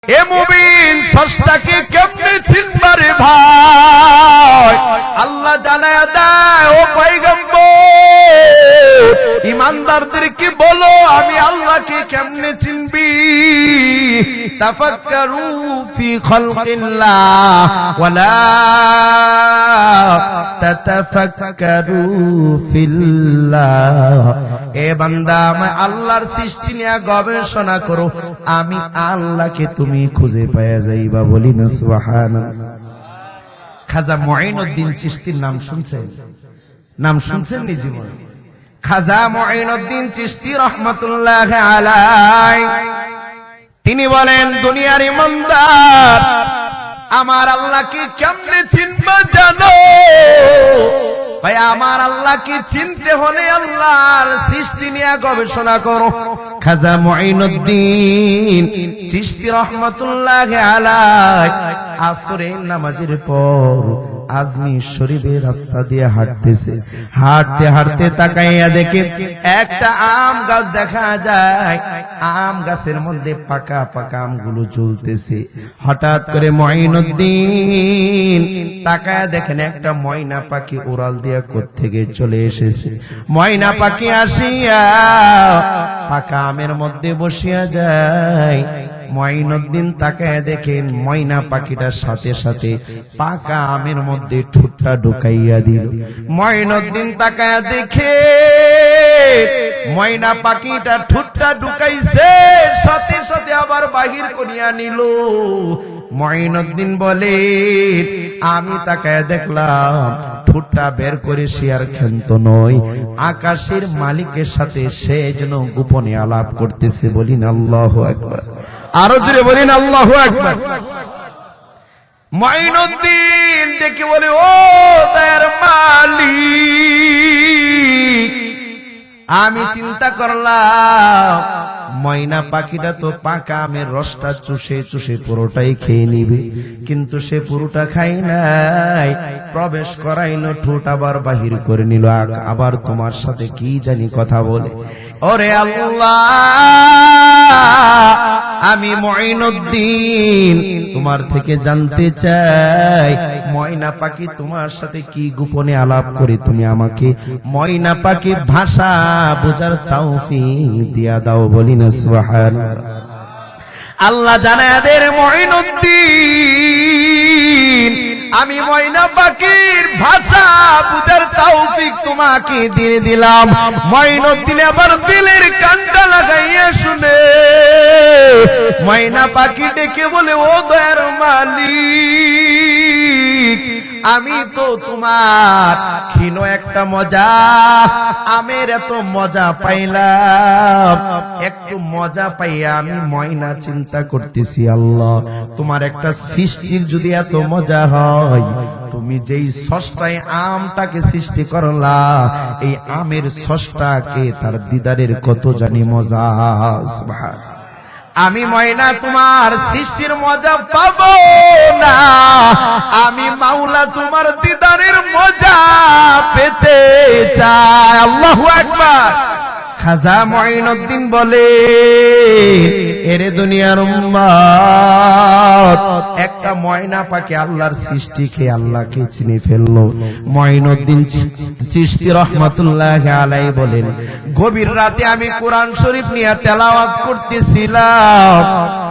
এ মুমিন স্রষ্টাকে কেমনে চিনবারে ভাই আল্লাহ জানায়া দেয় ও পয়গম্বর ঈমানদারদেরকে বলো আমি আল্লাহকে কেমনে চিনবি তাফাক্কারু ফি খালকিল্লাহ ওয়ালা তাতাফাক্কারু ফিল্লাহ এ বান্দা আমি আল্লাহর সৃষ্টি নিয়ে গবেষণা করো আমি আল্লাহকে তুমি খুঁজে পাওয়া যাইবা বলি না সুবহানাল্লাহ। খাজা মুঈনুদ্দিন চিশতির নাম শুনছেন? নাম শুনছেন নি জীবনে? খাজা মুঈনুদ্দিন চিশতি রাহমাতুল্লাহি আলাইহি তিনি বলেন দুনিয়ার ইমানদার আমার আল্লাহকে কেমনে চিনবা জানো ভাই? আমার আল্লাহকে চিনতে হলে আল্লাহর সৃষ্টি নিয়ে গবেষণা করো। খাজা মুঈনুদ্দিন চিশতি রাহমাতুল্লাহি আলাইহি আসরের নামাজের পর আজমির শরীফের রাস্তা দিয়ে হাঁটতেছে, হাঁটতে হাঁটতে তাকাইয়া দেখে একটা আম গাছ দেখা যায়, আম গাছের মধ্যে পাকা পাকা আমগুলো ঝুলতেছে। হঠাৎ করে মুঈনুদ্দিন তাকায়া দেখেন একটা ময়না পাখি উড়াল দিয়া কোত্থেকে চলে এসেছে। ময়না পাখি আসিয়া পাকা আমের মধ্যে বসিয়া যায়। মুঈনুদ্দিন তাকায়া দেখেন ময়না পাখিটার সাথে সাথে পাকা আমের মধ্যে ঠোঁটটা ঢুকাইয়া দিল। মুঈনুদ্দিন তাকায়া দেখে ময়না পাখিটা ঠোঁটটা ঢুকাইছে, সাথে সাথে আবার বাহির করিয়া নিল। মুঈনুদ্দিন বলে আমি তাকায়া দেখলাম ঠোঁটটা বের করে সে আর ক্ষান্ত নয়, আকাশের মালিকের সাথে সে যেন গোপনে আলাপ করতেছে। বলিন আল্লাহু আকবার, আরো জোরে বলিন আল্লাহু আকবার। মুঈনুদ্দিন ডেকে বলে ও দয়ার মালিক আমি চিন্তা করলাম ময়না পাখিটা তো পাকা আমের রসটা চুষে চুষে পুরোটাই খেয়ে নিবে, কিন্তু সে পুরোটা খাই নাই, প্রবেশ করাইলো ঠোঁট আবার বাহির করে নিল, আবার তোমার সাথে কি জানি কথা বলে। ওরে আল্লাহ আমি মুঈনুদ্দিন তোমার থেকে জানতে চাই ময়না পাখি তোমার সাথে কি গোপনে আলাপ করে, তুমি আমাকে ময়না পাখির ভাষা বোঝার তৌফিক দিয়া দাও। বলি না সুবহানাল্লাহ। আল্লাহ জানায়া দেন মুঈনুদ্দিন আমি ময়না পাখির ভাষা বুঝার তৌফিক তোমাকে দিয়ে দিলাম। মুঈনুদ্দিন আবার দিলের কানটা লাগাইয়া শুনে ময়না পাখি ডেকে বলে ও দয়ার মালিক আমি তো তোমার ক্ষীণ একটা মজা আমের এত মজা পাইলাম, একটু মজা পাইয়া আমি ময়না চিন্তা করতেছি আল্লাহ তোমার একটা সৃষ্টির যদি এত মজা হয়, তুমি যেই স্রষ্টায় আমটাকে সৃষ্টি করলা এই আমের স্রষ্টাকে তার দিদারের কত জানি মজা। সুবহানাল্লাহ। আমি ময়না তোমার সৃষ্টির মজা পাবো না, আমি মাওলা তোমার দিদারের মজা পেতে চাই। আল্লাহু আকবার। খাজা মুঈনুদ্দিন বলে এরে দুনিয়ার উম্মত একটা ময়না পাখি আল্লাহর সৃষ্টি খেয়ে আল্লাহকে চিনে ফেললো। মুঈনুদ্দিন চিশতি রাহমাতুল্লাহি আলাইহি বলেন গভীর রাতে আমি কোরআন শরীফ নিয়ে তেলাওয়াত করতেছিলাম,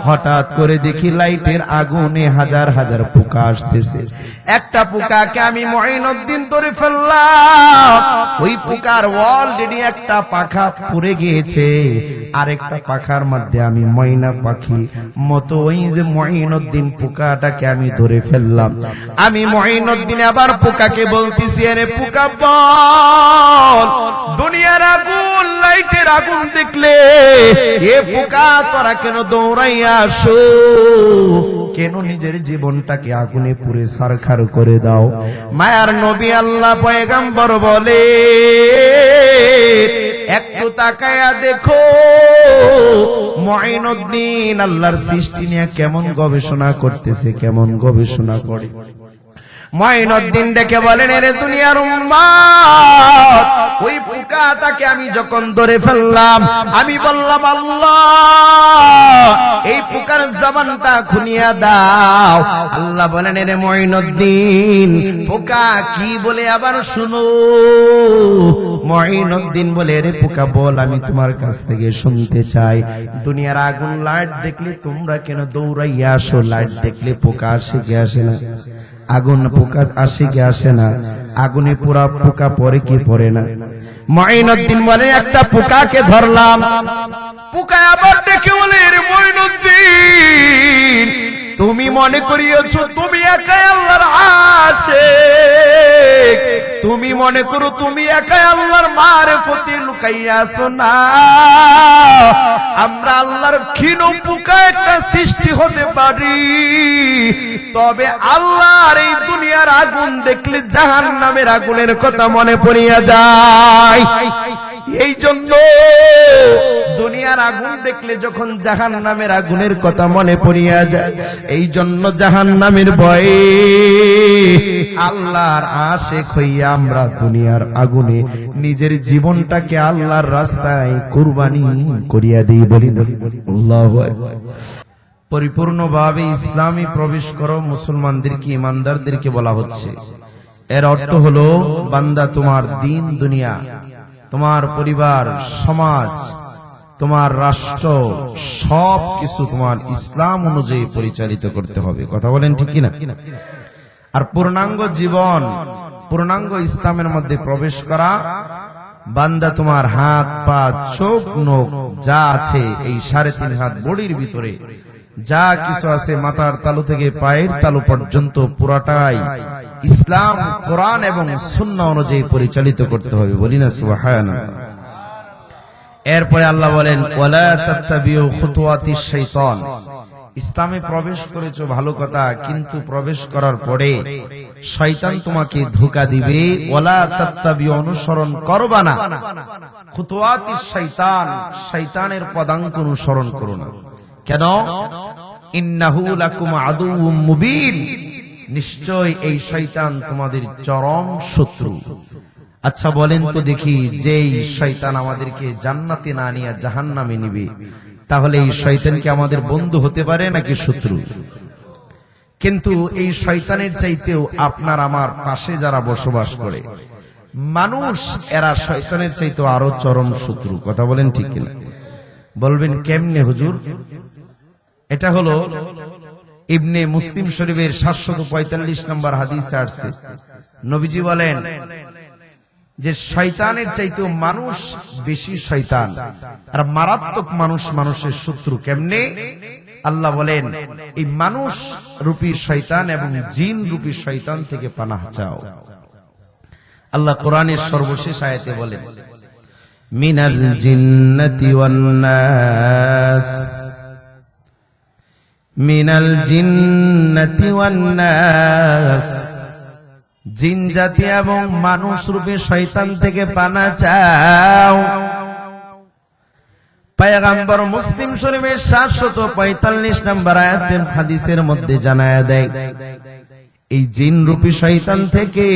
হঠাৎ করে দেখি লাইটের আগুনে হাজার হাজার পোকা আসতেছে। একটা পোকাকে আমি মুঈনুদ্দিন ধরে ফেললাম, ওই পোকার অলরেডি একটা পাখা পুড়ে গিয়েছে, আরেকটা পাখার মধ্যে আমি ময়না পাখি মতো ওই যে মুঈনুদ্দিন পোকাটাকে আমি ধরে ফেললাম। আমি মুঈনুদ্দিন আবার পোকাকে বলতেছি আরে পোকা বল দুনিয়ার আগুন লাইটের আগুন দেখলে এ পোকা তোরা কেন দৌড়াইয়া আসো, কেন নিজের জীবনটাকে আগুনে পুড়ে ছারখার করে দাও। মায়ার নবী আল্লাহ পয়গম্বর বলে একটু তাকায়া দেখো মুঈনুদ্দিন আল্লাহর সৃষ্টি নিয়ে কেমন গবেষণা করতেছে, কেমন গবেষণা করে। মঈনুদ্দিন ডেকে বলেন, এরে দুনিয়ার উম্মত, ওই পোকাটাকে আমি যখন ধরে ফেললাম, আমি বললাম আল্লাহ এই পোকার জবানটা খুলিয়া দাও। আল্লাহ বলেন, এরে মঈনুদ্দিন, পোকা কি বলে আবার শুনো। মঈনুদ্দিন বলে, এরে পোকা বল, আমি তোমার কাছ থেকে শুনতে চাই। দুনিয়ার আগুন লাইট দেখলে তোমরা কেন দৌড়াইয়া আসো? লাইট দেখলে পোকা আসে কি আসে না? আগুন পোকা আসে কি আসে না? আগুনে পুরা পোকা পড়ে কি পড়ে না? মঈনুদ্দিন বলে, একটা পোকাকে ধরলাম। পোকা আবার দেখে বলে, এরে মঈনুদ্দিন, তুমি মনে করিয়েছো তুমি একাই আল্লাহর আশিক, তুমি মনে করো তুমি একাই আল্লাহর মারিফতে লুকাইয়া আছো। না, আমরা আল্লাহর ক্ষীণ পোকা একটা সৃষ্টি হতে পারি, তবে আল্লাহর এই দুনিয়ার আগুন দেখলে জাহান্নামের আগুনের কথা মনে পড়িয়া যায়। এই জন্য দুনিয়ার আগুন দেখলে যখন জাহান্নামের আগুনের কথা মনে পড়িয়া যায়, এই জন্য জাহান্নামের ভয়ে আল্লাহর আশিক হইয়া আমরা দুনিয়ার আগুনে নিজের জীবনটাকে আল্লাহর রাস্তায় কুরবানি করিয়া দিই। বলি আল্লাহু আকবার। পরিপূর্ণভাবে ইসলামে প্রবেশ করো মুসলমানদেরকে, ইমানদারদেরকে বলা হচ্ছে। এর অর্থ হলো, বান্দা তোমার দিন দুনিয়া, তোমার পরিবার, সমাজ, তোমার রাষ্ট্র, সব কিছু তোমার ইসলাম অনুযায়ী পরিচালিত করতে হবে। কথা বলেন ঠিক কিনা? আর পূর্ণাঙ্গ জীবন, পূর্ণাঙ্গ ইসলামের মধ্যে প্রবেশ করা, বান্দা তোমার হাত পা চোখ নখ যা আছে, এই 3.5 হাত বডির ভিতরে যা কিছু আছে, মাথার তালু থেকে পায়ের তালু পর্যন্ত পুরাটাই ইসলাম, কোরআন এবং সুন্নাহ অনুযায়ী পরিচালিত করতে হবে। বলি না সুবহানাল্লাহ। এরপরে আল্লাহ বলেন, ওয়ালা তাত্তাবিউ খুতুওয়াতিশ শাইতান। ইসলামে প্রবেশ করেছো ভালো কথা, কিন্তু প্রবেশ করার পরে শয়তান তোমাকে ধোঁকা দিবে। ওয়ালা তাত্তাবিউ, অনুসরণ করবা না, খুতুওয়াতিশ শাইতান, শয়তানের পদাঙ্ক অনুসরণ করো না। কেন? ইন্নাহু লাকুম আদুউম মুবিন, নিশ্চয় এই শয়তান তোমাদের চরম শত্রু। আচ্ছা বলেন তো দেখি, যেই শয়তান আমাদেরকে জান্নাতে না নিয়ে জাহান্নামে নিবে, তাহলে এই শয়তান কি আমাদের বন্ধু হতে পারে নাকি শত্রু? কিন্তু এই শয়তানের চাইতেও আপনার আমার পাশে যারা বসবাস করে মানুষ, এরা শয়তানের চাইতেও আরো চরম শত্রু। কথা বলেন ঠিক কিনা? বলবেন কেমনে হুজুর? এটা হলো ইবনে মুসলিম শরীফের 745 নম্বর হাদিসে আসছে। নবীজি বলেন যে শয়তানের চাইতেও মানুষ বেশি শয়তান, আর মারাত্মক মানুষ মানুষের শত্রু। কেমনে? আল্লাহ বলেন, এই মানুষ রূপী শয়তান এবং জিন রূপী শয়তান থেকে পানাহ চাও। আল্লাহ কোরআনের সর্বশেষ আয়াতে বলেন, মিনাল জিন্নাতি ওয়ান নাস, মিনাল জিন্নাতি ওয়ান নাস, জিন জাতি এবং মানুষ রূপে শয়তান থেকে পানা চাও। পয়গম্বর মুসলিম শরীফের 745 নম্বর আয়াতের হাদিসের মধ্যে জানায়া দেয়, এই জিন রূপী শয়তান থেকে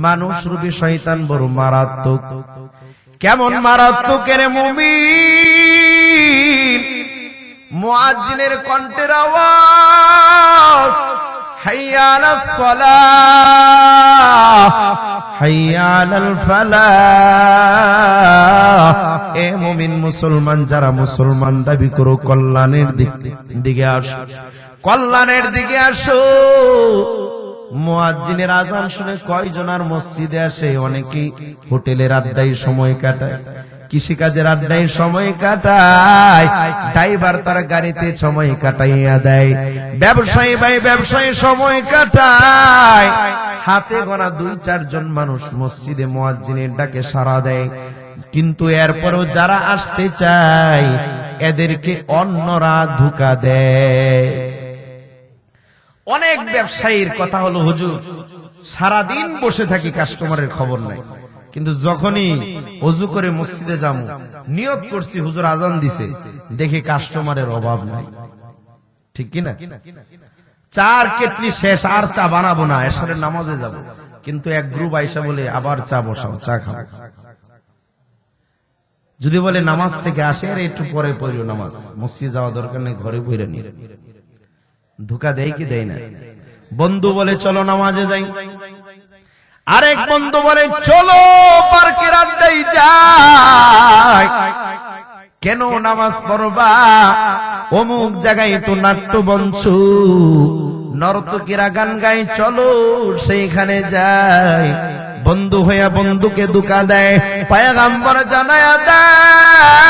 মানুষ রূপী শয়তান বড় মারাত্মক। কেমন মারাত্মক রে মুমিন? মুয়াজ্জিনের কণ্ঠের আওয়াজ, হাইয়া আলাস সালাহ, হাইয়া আলাল ফালাহ। এ মুমিন মুসলমান যারা মুসলমান দাবি করো, কল্যাণের দিকে আসো, কল্যাণের দিকে আসো। মুয়াজ্জিনের আযান শুনে কয়জন আর মসজিদে আসে? অনেকেই হোটেলের আড্ডায় সময় কাটায়, কৃষিকাজের আড্ডায় সময় কাটায়, ড্রাইভার তার গাড়িতে সময় কাটাইয়া দেয়, ব্যবসায়ী ভাই ব্যবসায়ী সময় কাটায়। হাতে গোনা 2-4 জন মানুষ মসজিদে মুয়াজ্জিনের ডাকে সাড়া দেয়, কিন্তু এরপরও যারা আসতে চায় এদেরকে অন্যরা ধোঁকা দেয়। অনেক ব্যবসায়ীর কথা হলো, হুজুর সারাদিন বসে থাকি, কাস্টমারের খবর নাই, কিন্তু যখনই ওযু করে মসজিদে যাবো, নিয়ত করছি হুজুর আজান দিছে, দেখি কাস্টমারের অভাব নাই। ঠিক কিনা? চার কেটলি শেষ, আর চা বানাবো না, এশারের নামাজে যাব। কিন্তু এক গ্রুপ আইসা বলে আবার চা বসাও, চা খাবো। যদি বলে নামাজ থেকে আসে, আর একটু পরে পড়িও নামাজ, মসজিদ যাওয়া দরকার নেই, ঘরে পড়ে নি। ধোকা দেয় কি দেয় না? বন্ধু বলে চলো নামাজে যাই, আরেক বন্ধু বলে চলো পার্কের আড্ডায় যাই। কেন নামাজ পড়বা? অমুক জায়গায় তো নাট্য মঞ্চ, নর্তকীরা গান গায়, চলো সেইখানে যাই। বন্ধু হইয়া বন্ধুকে ধোঁকা দেয়, পয়গম্বর জানায়া দেয়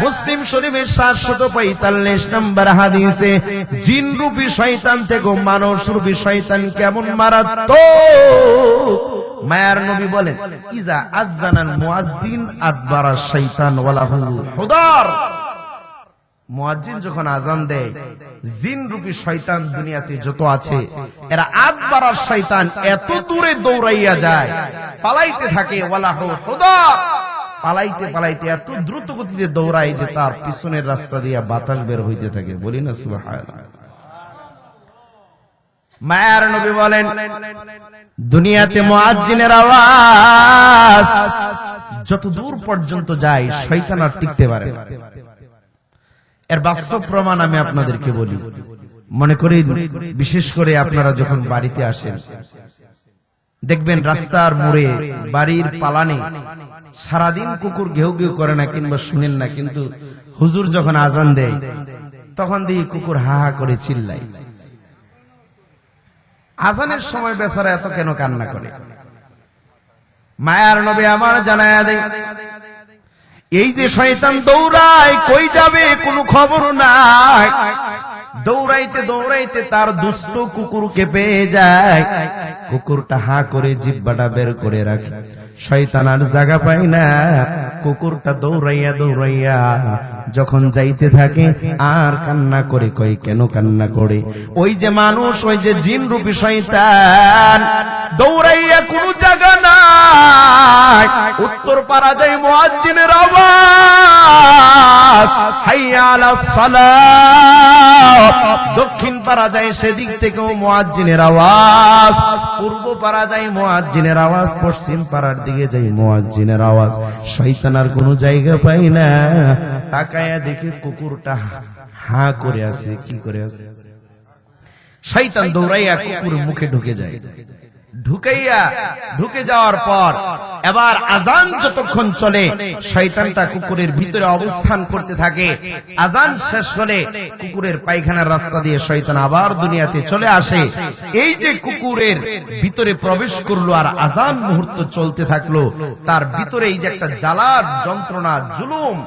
মুসলিম শরীফের 745 নম্বর হাদিসে, জিন রূপী শয়তান থেকে মানুষ রূপী শয়তান কেমন মারাত্মক। মায়ার নবী বলেন, ইজা আযানাল মুয়াজ্জিন আদবারা শাইতান ওয়ালাহু হুদার। মুয়াজ্জিন যখন আজান দেয়, জিন রূপী শয়তান দুনিয়াতে যত আছে, এরা আদবারা শয়তান এত দূরে দৌড়াইয়া যায়, পালাইতে থাকে, ওয়ালাহু হুদার, পালাইতে পালাইতে এত দ্রুত গতিতে দৌড়ায় যে তার পিছনের রাস্তা দিয়ে বাতাস বের হইতে থাকে। বলি না সুবহানাল্লাহ। মায়ার নবী বলেন, দুনিয়াতে মুয়াজ্জিনের আওয়াজ যত দূর পর্যন্ত যায়, শয়তান আর টিকতে পারে না। এর বাস্তব প্রমাণ আমি আপনাদেরকে বলি। মনে করি বিশেষ করে আপনারা যখন বাড়িতে আসেন, দেখবেন রাস্তার মোড়ে, বাড়ির পালানে সারাদিন কুকুর ঘেউ ঘেউ করে না, কিংবা শুনেন না, কিন্তু হুজুর যখন আজান দেয় তখন দেখি কুকুর হা হা করে চিল্লায়। আজানের সময় বেচারা এত কেন কান্না করে? মায়ার নবী আমার জানায়া দেয়, এই যে শয়তান দৌড়ায়, কই যাবে কোনো খবর নাই। দৌড়াইতে দৌড়াইতে তার দুষ্ট কুকুরকে পেয়ে যায়, কুকুরটা হা করে জিহ্বাটা বের করে রাখে, শয়তান আর জায়গা পায় না। কুকুরটা দৌড়াইয়া দৌড়াইয়া যখন যাইতে থাকে, আর কান্না করে, কই কেন কান্না করে? ওই যে মানুষ, ওই যে জিন রূপী শয়তান দৌড়াইয়া কোনো জায়গা নাই। উত্তর পাড়া যায় মুয়াজ্জিনের আওয়াজ, হাইয়া আলাস সালাহ। দক্ষিণ পাড়া যায় সেদিক থেকেও মুয়াজ্জিনের আওয়াজ, পূর্ব পাড়া যায় মুয়াজ্জিনের আওয়াজ, পশ্চিম পাড়ার দিকে যায় মুয়াজ্জিনের আওয়াজ। শয়তান আর কোনো জায়গা পাই না। তাকায়া দেখে কুকুরটা হা করে আছে। কি করে আছে? শয়তান দৌড়াইয়া কুকুরের মুখে ঢুকে যায়। ঢুকে যাওয়ার পর এবার আজান যতক্ষণ চলে, শয়তানটা কুকুরের ভিতরে অবস্থান করতে থাকে। আজান শেষ হলে কুকুরের পায়খানার রাস্তা দিয়ে শয়তান আবার দুনিয়াতে চলে আসে। এই যে কুকুরের ভিতরে প্রবেশ করলো আর আজান মুহূর্ত চলতে থাকলো, তার ভিতরে এই যে একটা জ্বালার যন্ত্রণা, জুলুম,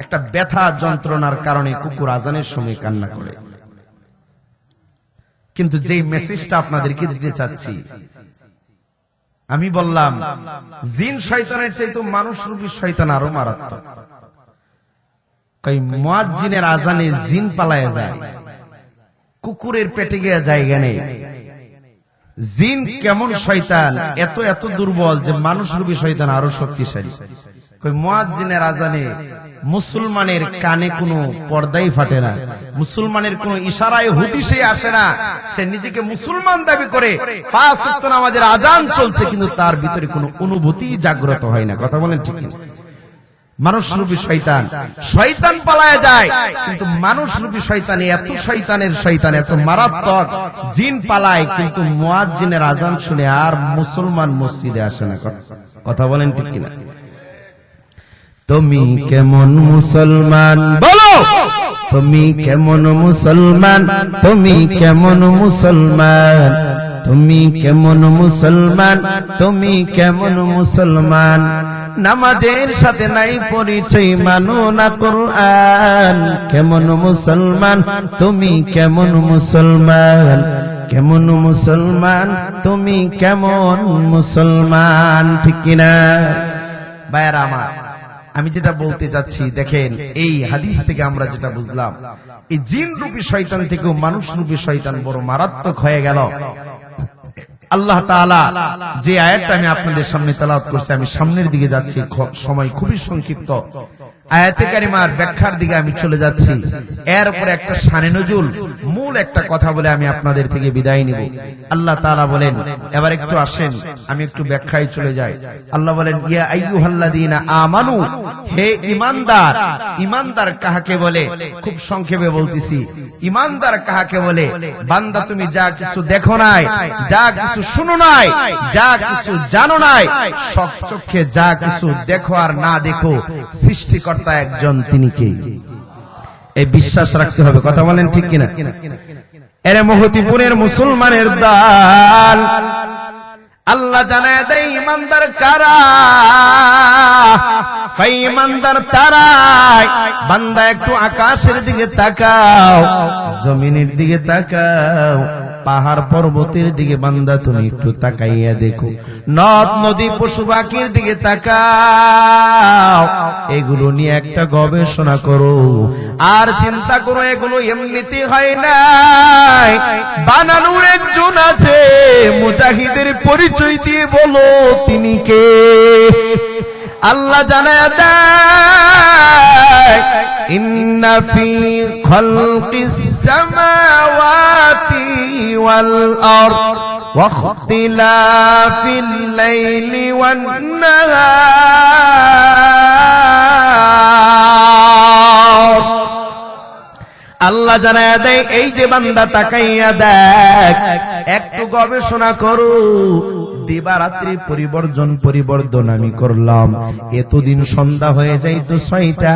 একটা ব্যথা যন্ত্রণার কারণে কুকুর আজানের সময় কান্না করে। কিন্তু যেই মেসেজটা আপনাদেরকে দিতে চাচ্ছি, আমি বললাম জিন শয়তানের চাইতে মানুষ রূপী শয়তান আরো মারাত্মক। মুয়াজ্জিনের আজানে জিন পালায়া যায়, কুকুরের পেটে গিয়ে জায়গা নেই। জিন কেমন শয়তান, এত এত দুর্বল যে মানুষ রূপী শয়তান আরো শক্তিশালী। মুয়াজ্জিনের আজানে মুসলমানের কানে কোনো পর্দাই ফাটে না, মুসলমানের কোনো ইশারায় হুদিসে আসে না। সে নিজেকে মুসলমান দাবি করে, 5 ওয়াক্ত নামাজের আজান চলছে, কিন্তু তার ভিতরে কোনো অনুভূতি জাগ্রত হয় না। কথা বলেন ঠিক না? মানুষ রূপী শয়তান, শয়তান পালায়া যায়, কিন্তু মানুষ রূপী শয়তান এত শয়তানের শয়তান, এত মারাত্মক। জিন পালায়, কিন্তু মুয়াজ্জিনের আজান শুনে আর মুসলমান মসজিদে আসে না। কথা বলেন ঠিক কিনা? তুমি কেমন মুসলমান বলো, তুমি কেমন মুসলমান, তুমি কেমন মুসলমান, তুমি কেমন মুসলমান, তুমি কেমন মুসলমান। নামাজের সাথে নাই পরিচয়, মানো না কোরআন। কেমন মুসলমান, তুমি কেমন মুসলমান, কেমন মুসলমান, তুমি কেমন মুসলমান। ঠিক কিনা ভাইয়ারা আমার? আমি যেটা বলতে চাচ্ছি, দেখেন এই হাদিস থেকে আমরা যেটা বুঝলাম, এই জিন রূপী শয়তান থেকেও মানুষ রূপী শয়তান বড় মারাত্মক হয়ে গেল। আল্লাহ তাআলা যে আয়াতটা আমি আপনাদের সামনে তেলাওয়াত করছি, আমি সামনের দিকে যাচ্ছি, সময় খুবই সংক্ষিপ্ত। আয়াতে কারিমার ব্যাখ্যার দিকে আমি চলে যাচ্ছি। এর উপরে একটা শানে নজুল মূল একটা কথা বলে আমি আপনাদের থেকে বিদায় নিব। আল্লাহ তাআলা বলেন, এবার একটু আসেন আমি একটু ব্যাখ্যায় চলে যাই। আল্লাহ বলেন, ইয়া আইয়ুহাল্লাযীনা আমানু, হে ঈমানদার। ঈমানদার কাহাকে বলে? খুব সংক্ষেপে বলতেছি, ঈমানদার কাহাকে বলে? বান্দা তুমি যা কিছু দেখো নাই, যা কিছু শুনো নাই, যা কিছু জানো নাই, সচক্ষে যা কিছু দেখো আর না দেখো, সৃষ্টিকর্তা একজন, তিনি কে? এই বিশ্বাস রাখতে হবে। কথা বলেন ঠিক কিনা? এর মহতিপুরের মুসলমানের দল আল্লাহ জানায় দেয় ঈমানদার কারা। ঈমানদার তারাই। বান্দা একটু আকাশের দিকে তাকাও, জমিনের দিকে তাকাও, পাহাড় পর্বতের দিকে বান্দা তুমি একটু তাকাইয়া দেখো, নদ নদী পশু পাখির দিকে তাকাও, এগুলো নিয়ে একটা গবেষণা করো আর চিন্তা করো। এগুলো এমনিতে হয় নাই, বানানোর একজন আছে। মুজাহিদের পরিচয় দিয়ে বলো তিনি কে? আল্লাহ জানায় দেয়, ইন্না ফি খালকিস সামাওয়াতি ওয়াল আরদ ওয়া ইখতিলাফিল লাইলি ওয়ান নাহার। আল্লাহ জানায় দেয়, এই যে বান্দা তাকাইয়া দেখ, একটু গবেষণা করো। দিবারাত্রি পরিবর্তন আমি করলাম। এতদিন সন্ধ্যা হয়ে যাইতো 6টা,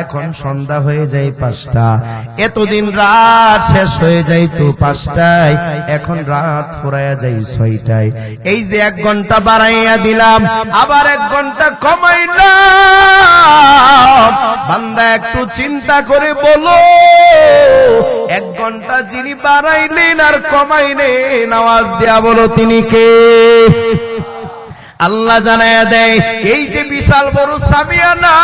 এখন সন্ধ্যা হয়ে যায় 5টা। এতদিন রাত শেষ হয়ে যাইতো 5টায়, এখন রাত ফুরাইয়া যায় 6টায়। এই যে 1 ঘন্টা বাড়াইয়া দিলাম, আবার 1 ঘন্টা কমাইলাম। বান্দা একটু চিন্তা করে বলো, 1 ঘন্টা যিনি বাড়াইলেন আর কমাইলেন, আওয়াজ দেয়া বলো তিনি কে? আল্লাহ জানায়া দেয়, এই যে বিশাল বড় সামিয়ানা,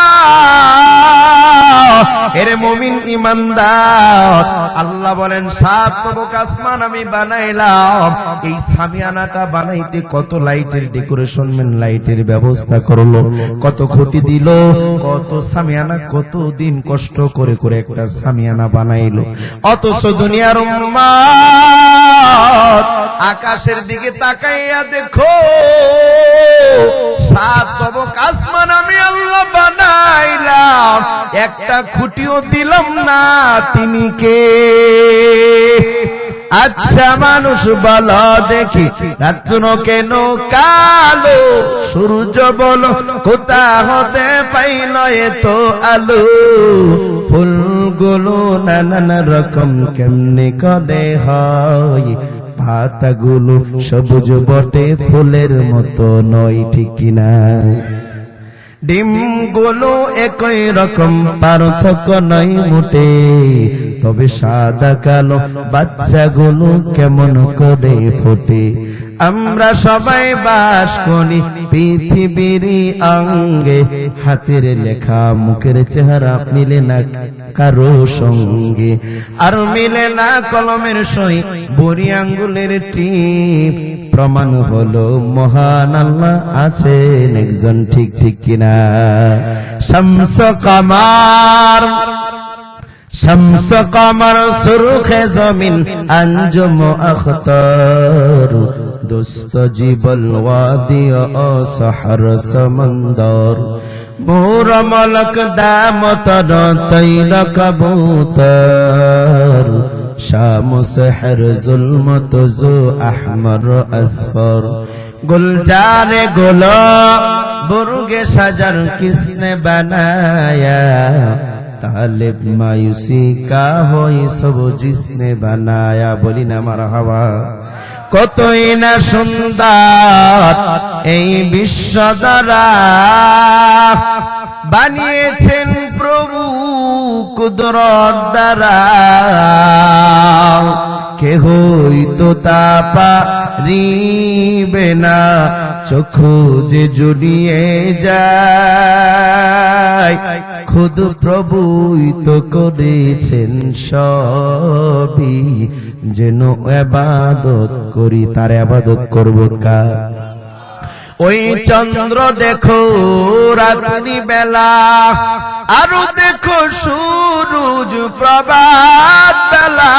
এর মুমিন ঈমানদার, আল্লাহ বলেন 7 তবক আসমান আমি বানাইলাম। এই সামিয়ানাটা বানাইতে কত লাইটের ডেকোরেশন, লাইটের ব্যবস্থা করলো, কত খুঁটি দিল, কত সামিয়ানা, কত দিন কষ্ট করে করে একটা সামিয়ানা বানাইলো। অথচ দুনিয়ার উম্মত আকাশের দিকে তাকাইয়া দেখো, 7 তবক আসমান আমি আল্লাহ বানাইলাম, একটা খুঁটিও দিলাম না, তিনি কে? আচ্ছা মানুষ বলো দেখি, রাত্র কেন কালো? সূর্য বলো কোথা হতে পাইল এত আলো? ফুলগুলো নানান রকম কেমনে করে হয়? পাতাগুলো সবুজ বটে, ফুলের মতো নয়, ঠিক কিনা? ডিমগুলো একই রকম, পার্থক্য নয় মোটে, তবে সাদা কালো বাচ্চাগুলো কেমন করে ফোটে? আমরা সবাই বাস করি পৃথিবীর অঙ্গে, হাতের লেখা মুখের চেহারা মিলে না কারো সঙ্গে, আর মিলে না কলমের সই বড়ি আঙ্গুলের টিপ। প্রমাণ হলো মহান আল্লাহ আছেন একজন, ঠিক ঠিক কিনা? শামস কামার, শামস কামার সুরখে জমিন আঞ্জুম আখতার, दोस्त जीवल वादी ओ सहर समंदर, मोर मलक दामतर तैर कबूतर, शाम सहर जुल्मत जो अहमर असफर, गुलजारे गुलो बुर्गे शजर किसने बनाया, तालिब मायूसी का हो ये सब जिसने बनाया। बोली ना मरहबा। কতই না সুন্দর এই বিশ্ব দ্বারা, বানিয়েছেন প্রভু কুদরত দ্বারা, কেহই তো তা পারিবে না, চক্ষু যে জুড়িয়ে যায়, খুদ প্রভুই তো করেছেন সবই, যেন ইবাদত করি, তার ইবাদত করব কার? ওই চন্দ্র দেখো রাত্রি বেলা, আরো দেখো সূরজ প্রভাত বেলা।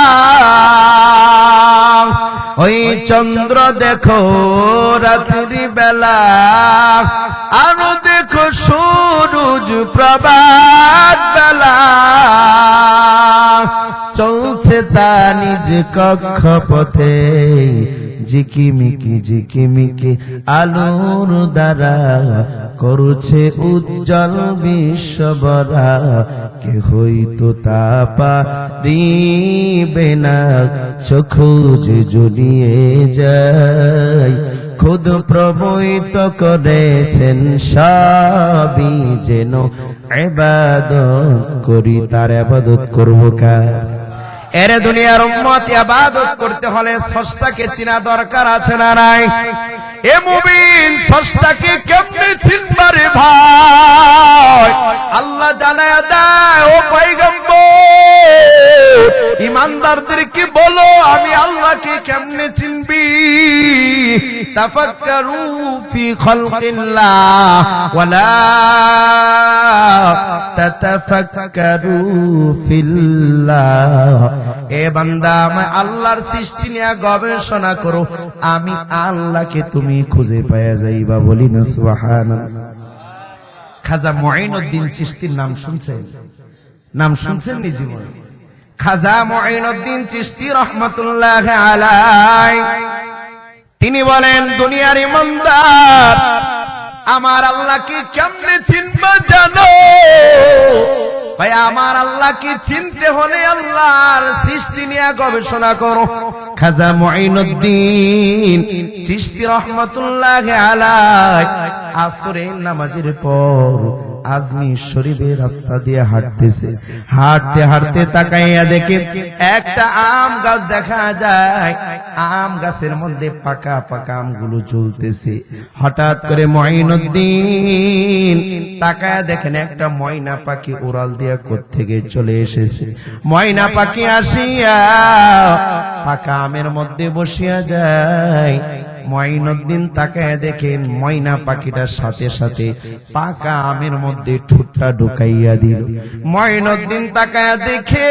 ওই চন্দ্র দেখো রাত্রি বেলা, আরো দেখো সূরজ প্রভাত বেলা। চলছে তা নিজ কক্ষপথে, ঝিকিমিকি ঝিকিমিকি আলোর দ্বারা করছে উজ্জ্বল বিশ্ববরা। কে হইতো তা পারিবে না, চক্ষু যে জড়িয়ে যায়। খুদ প্রভুই তো করেছেন সবই, যেন ইবাদত করি, তার ইবাদত করব কার? এরে দুনিয়ার উম্মত, ইবাদত করতে হলে স্রষ্টাকে চিনা দরকার আছে না নাই? এ মুমিন, স্রষ্টাকে কেমনে চিনবারে ভাই? আল্লাহ জানায়া দেয়, ও পয়গম্বর, ইমানদারদেরকে বলো আমি আল্লাহকে কেমনে চিনবি? তাফাক্কারু ফি খালকিল্লাহ ওয়ালা তাতাফাক্কারু ফিল্লাহ। এ বান্দা, আমি আল্লাহর সৃষ্টি নিয়ে গবেষণা করো, আমি আল্লাহকে তুমি খুঁজে পাওয়া যাইবা। বলি না সুবহানাল্লাহ। খাজা মুঈনুদ্দিন চিশতির নাম শুনছেন? নাম শুনছেন নি জীবনে? খাজা মুঈনুদ্দিন চিশতি রহমাতুল্লাহ আলাইহি তিনি বলেন, দুনিয়ার ইমানদার, আমার আল্লাহকে কেমনে চিনবা জানো? ভাই, আমার আল্লাহকে চিনতে হলে আল্লাহর সৃষ্টি নিয়ে গবেষণা করো। খাজা মুঈনুদ্দিন চিশতি রহমাতুল্লাহ আলাইহি আসরের নামাজের পর আজমির শরীফের রাস্তা দিয়ে হাঁটতেছে। হাঁটতে হাঁটতে তাকাইয়া দেখে একটা আম গাছ দেখা যায়। আম গাছের মধ্যে পাকা পাকা আমগুলো ঝুলতেছে। হঠাৎ করে মুঈনুদ্দিন তাকায়া দেখেন একটা ময়না পাখি উড়াল দিয়া কোত্থেকে চলে এসেছে। ময়না পাখি আসিয়া পাকা আমের মধ্যে বসিয়া যায়। মুঈনুদ্দিন তাকায় দেখেন ময়না পাখিটার সাথে সাথে পাকা আমের মধ্যে ঠোঁটটা ঢুকাইয়া দিল। মুঈনুদ্দিন তাকায় দেখে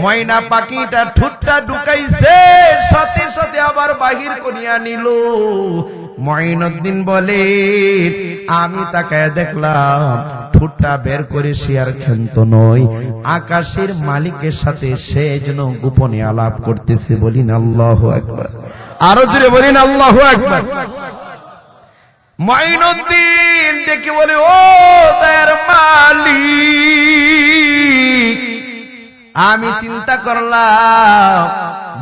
ময়না পাখিটা ঠোঁটটা ঢুকাইছে, সাথে সাথে আবার বাহির করিয়া নিল। মুঈনুদ্দিন বলে, আমি তাকায় দেখলাম ঠোঁটটা বের করে সে আর ক্ষান্ত নয়, আকাশের মালিকের সাথে সে যেন গোপনে আলাপ করতেছে। বলিন আল্লাহু আকবার। আরো জোরে বলিন আল্লাহু আকবার। মুঈনুদ্দিন ডেকে বলে, ও দয়ার মালিক, আমি চিন্তা করলাম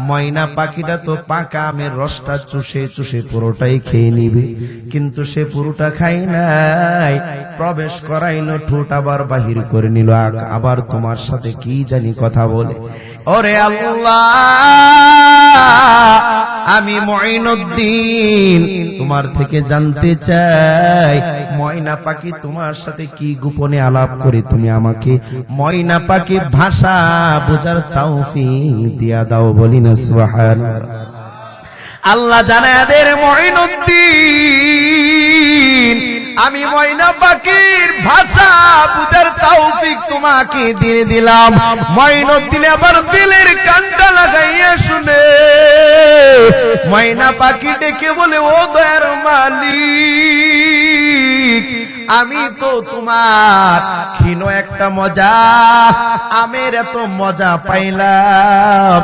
ময়না পাখিটা তো পাকা আমের রসটা চুষে চুষে পুরোটাই খেয়ে নিবে, কিন্তু সে পুরোটা খাই নাই, প্রবেশ করাইলো, ঠোঁট আবার বাহির করে নিল, আবার তোমার সাথে কি জানি কথা বলে। ওরে আল্লাহ, আমি মুঈনুদ্দিন তোমার থেকে জানতে চাই, ময়না পাখি তোমার সাথে কি গোপনে আলাপ করে, তুমি আমাকে ময়না পাখি ভাষা বোঝার তৌফিক দিয়া দাও। বলি না সুবহানাল্লাহ। আল্লাহ জানায় দেন, মুঈনুদ্দিন, আমি ময়না পাখির ভাষা বুঝার তৌফিক তোমাকে দিয়ে দিলাম। মুঈনুদ্দিন আবার দিলের কানটা লাগাইয়া শুনে ময়না পাখি ডেকে বলে, ও দয়ার মালিক, আমি তো তোমার ক্ষীণ একটা মজা, আমের এত মজা পাইলাম,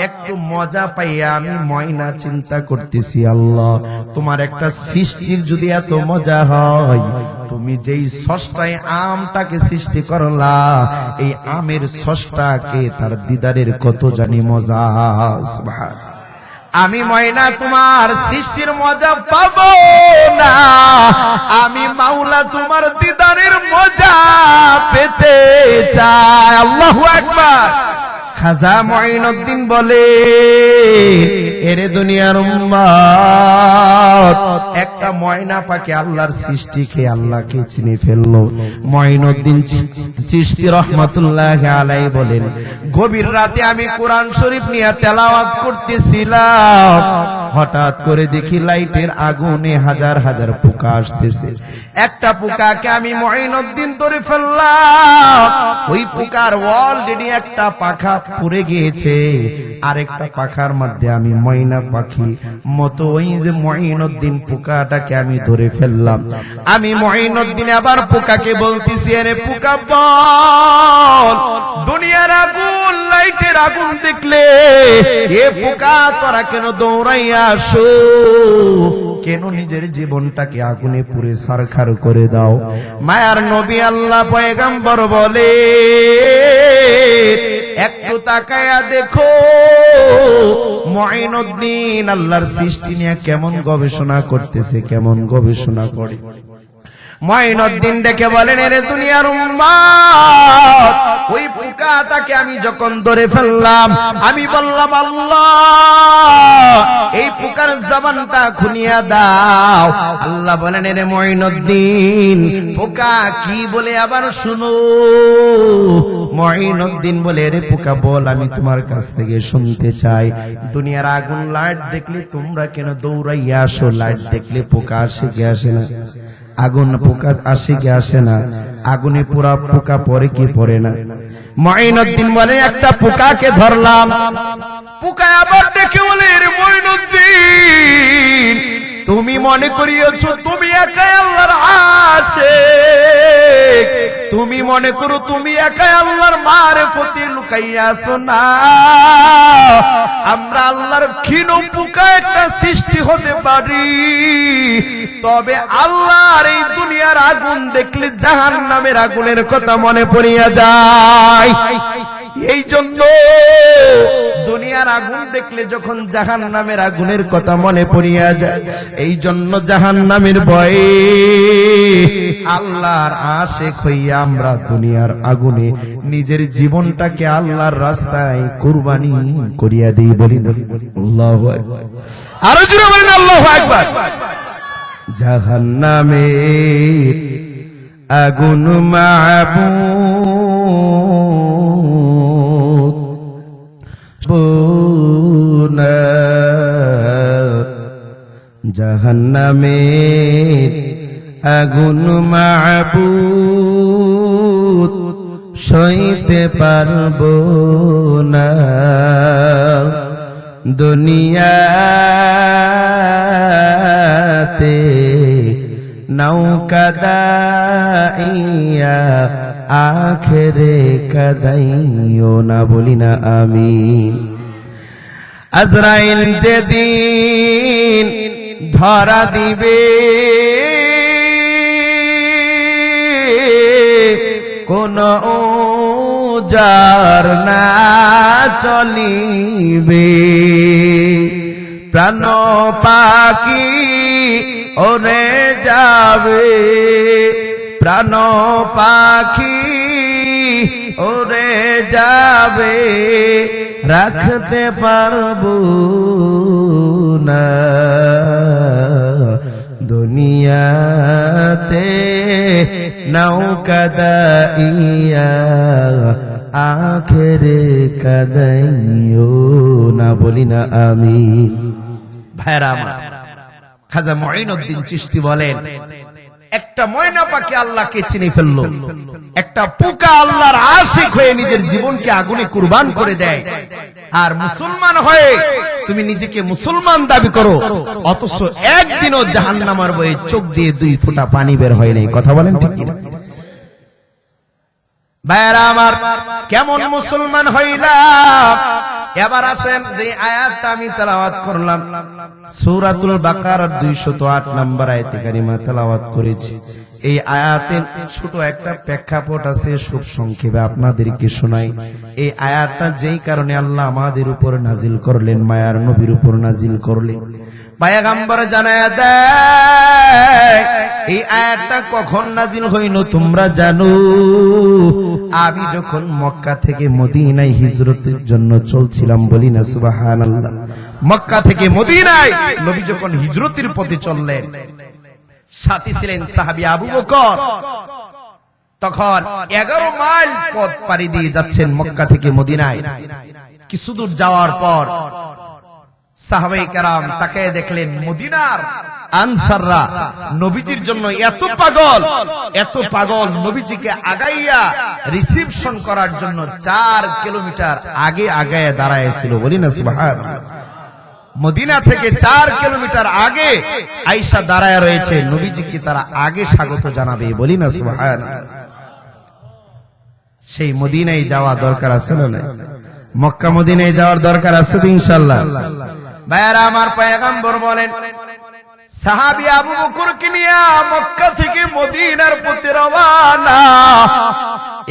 একটু মজা পাইয়া আমি ময়না চিন্তা করতেছি, আল্লাহ তোমার একটা সৃষ্টির যদি এত মজা হয়, তুমি যেই স্রষ্টায় আমটাকে সৃষ্টি করলা, এই আমের স্রষ্টাকে তার দিদারের কত জানি মজা। সুবহানাল্লাহ। আমি ময়না তোমার সৃষ্টির মজা পাবো না, আমি মাওলা তোমার দিদারের মজা পেতে চাই। আল্লাহু আকবার। খাজা মুঈনুদ্দিন বলে, এরে দুনিয়ার উম্মত, একটা ময়না পাখি আল্লাহর সৃষ্টি খেয়ে আল্লাহকে চিনে ফেললো। মুঈনুদ্দিন চিশতি রহমাতুল্লাহ আলাইহি বলেন, গভীর রাতে আমি কোরআন শরীফ নিয়ে তেলাওয়াত করতেছিলাম, হঠাৎ করে দেখি লাইটের আগুনে হাজার হাজার পোকা আসতেছে। একটা পোকাকে আমি মঈনুদ্দিন ধরে ফেললাম, ওই পোকার অলরেডি একটা পাখা পুড়ে গিয়েছে, আরেকটা পাখার মধ্যে আমি ময়না পাখি মতো ওই যে মঈনুদ্দিন পোকাটাকে আমি ধরে ফেললাম। আমি মঈনুদ্দিন আবার পোকাকে বলতেছি, আরে পোকা বল, দুনিয়ার আগুন লাইটের আগুন দেখলে এ পোকা তোরা কেন দৌড়াইয়া আসো, কেন নিজের জীবনটাকে আগুনে পুড়ে ছারখার করে দাও? মায়ার নবী আল্লাহ পয়গম্বর বলে, একটু তাকায়া দেখো মঈনুদ্দিন আল্লাহর সৃষ্টি নিয়ে কেমন গবেষণা করতেছে, কেমন গবেষণা করে। মঈনুদ্দিন ডেকে বলেন, এরে দুনিয়ার উম্মত, ওই পোকাটাকে আমি যখন ধরে ফেললাম, আমি বললাম আল্লাহ এই পোকার জবানটা খুনিয়া দাও। আল্লাহ বলেন, এরে মঈনুদ্দিন পোকা কি বলে আবার শুনো। মঈনুদ্দিন বলে, এরে পোকা বল, আমি তোমার কাছ থেকে শুনতে চাই, দুনিয়ার আগুন লাইট দেখলে তোমরা কেন দৌড়াইয়া আসো? লাইট দেখলে পোকা আসে কি আসে না? আগুন পোকা আসে কি আসে না? আগুনে পুরা পোকা পড়ে কি পড়ে না? মঈনুদ্দিন বলে, একটা পোকাকে ধরলাম, পোকা আবার দেখে বলে, রে মঈনুদ্দিন তুমি মনে করিয়েছো তুমি একাই আল্লাহর আশিক, তুমি মনে করো তুমি একাই আল্লাহর মারিফতে লুকাইয়া আছো না। আমরা আল্লাহর ক্ষীণ পোকা একটা সৃষ্টি হতে পারি, তবে আল্লাহর এই দুনিয়ার আগুন দেখলে জাহান্নামের আগুনের কথা মনে পড়িয়া যায়। এই জন্য দুনিয়ার আগুন দেখলে যখন জাহান্নামের আগুনের কথা মনে পড়িয়া যায়, এই জন্য জাহান্নামের ভয়ে আল্লাহর আশিক হইয়া আমরা দুনিয়ার আগুনে নিজের জীবনটাকে আল্লাহর রাস্তায় কুরবানি করিয়া দিই। বলি আল্লাহু আকবার, আরো জোরে বলেন আল্লাহু আকবার। জাহান্নামের আগুন মাবুদ বুনা, জাহান্নামের আগুন মাবুদ সইতে পারবো না। দুনিয়াতে নৌকা দাইয়া আখেরে কাদাইও না। বলি না আমিন। আজরাইল যেদিন ধরা দিবে, কোন উজার না চলিবে, প্রাণ পাখি ওরে যাবে, প্রাণ পাখি ওরে যাবে, রাখতে পারবো না। দুনিয়াতে নৌকা দাইয়া আখেরে কাদাইও না। বলি না আমি। ভাইরা আমার, খাজা মঈনুদ্দিন চিশতি বলেন, একটা ময়না পাখি আল্লাহকে চিনে ফেললো, একটা পোকা আল্লাহর আশিক হয়ে নিজের জীবনকে আগুনে কুরবান করে দেয়। আর মুসলমান হয়ে তুমি নিজেকে মুসলমান দাবি করো, অথচ একদিনও জাহান্নামের ভয়ে চোখ দিয়ে 2 ফোঁটা পানি বের হয় নাই। কথা বলেন ঠিক কিনা? ভাইরা আমার, কেমন মুসলমান হইলাম? এবার আসেন যে আয়াতটা আমি তেলাওয়াত করলাম, সূরাতুল বাকারার 208 নম্বর আয়াতে কারিমা তেলাওয়াত করেছি। এই আয়াতের ছোট একটা প্রেক্ষাপট আছে, খুব সংক্ষেপে আপনাদেরকে শোনাই। এই আয়াতটা যেই কারণে আল্লাহ আমাদের উপর নাজিল করলেন, মায়ার নবীর উপর নাজিল করলেন, পয়গম্বর জানায়া দেয় এই আয়াতটা কখন নাজিল হইল তোমরা জানো? আমি যখন মক্কা থেকে মদিনায় হিজরতের জন্য চলছিলাম। বলি না সুবহানাল্লাহ। মক্কা থেকে মদিনায় নবী যখন হিজরতের পথে চললেন, সাথী ছিলেন সাহাবী আবু বকর। তখন 11 মাইল পথ পাড়ি দিয়ে যাচ্ছেন মক্কা থেকে মদিনায়। কিছু দূর যাওয়ার পর সাহাবায়ে কেরাম তাকে দেখলেন মদিনার আনসাররা নবীজির জন্য এত পাগল নবীজিকে আগাইয়া রিসিপশন করার জন্য 4 কিলোমিটার আগে আগায় দাঁড়ায়ছিল। বলি না সুবহানাল্লাহ। মদিনা থেকে 4 কিলোমিটার আগে আয়েশা দাঁড়ায় রয়েছে, নবীজিকে তারা আগে স্বাগত জানাবে। বলি না সুবহানাল্লাহ। সেই মদিনায় যাওয়া দরকার আছে না? মক্কা মদিনায় যাওয়ার দরকার আছে তো ইনশাআল্লাহ। ভাইরা আমার, পয়গম্বর বলেন সাহাবী আবু বকরকে নিয়ে মক্কা থেকে মদিনার পথে রওনা।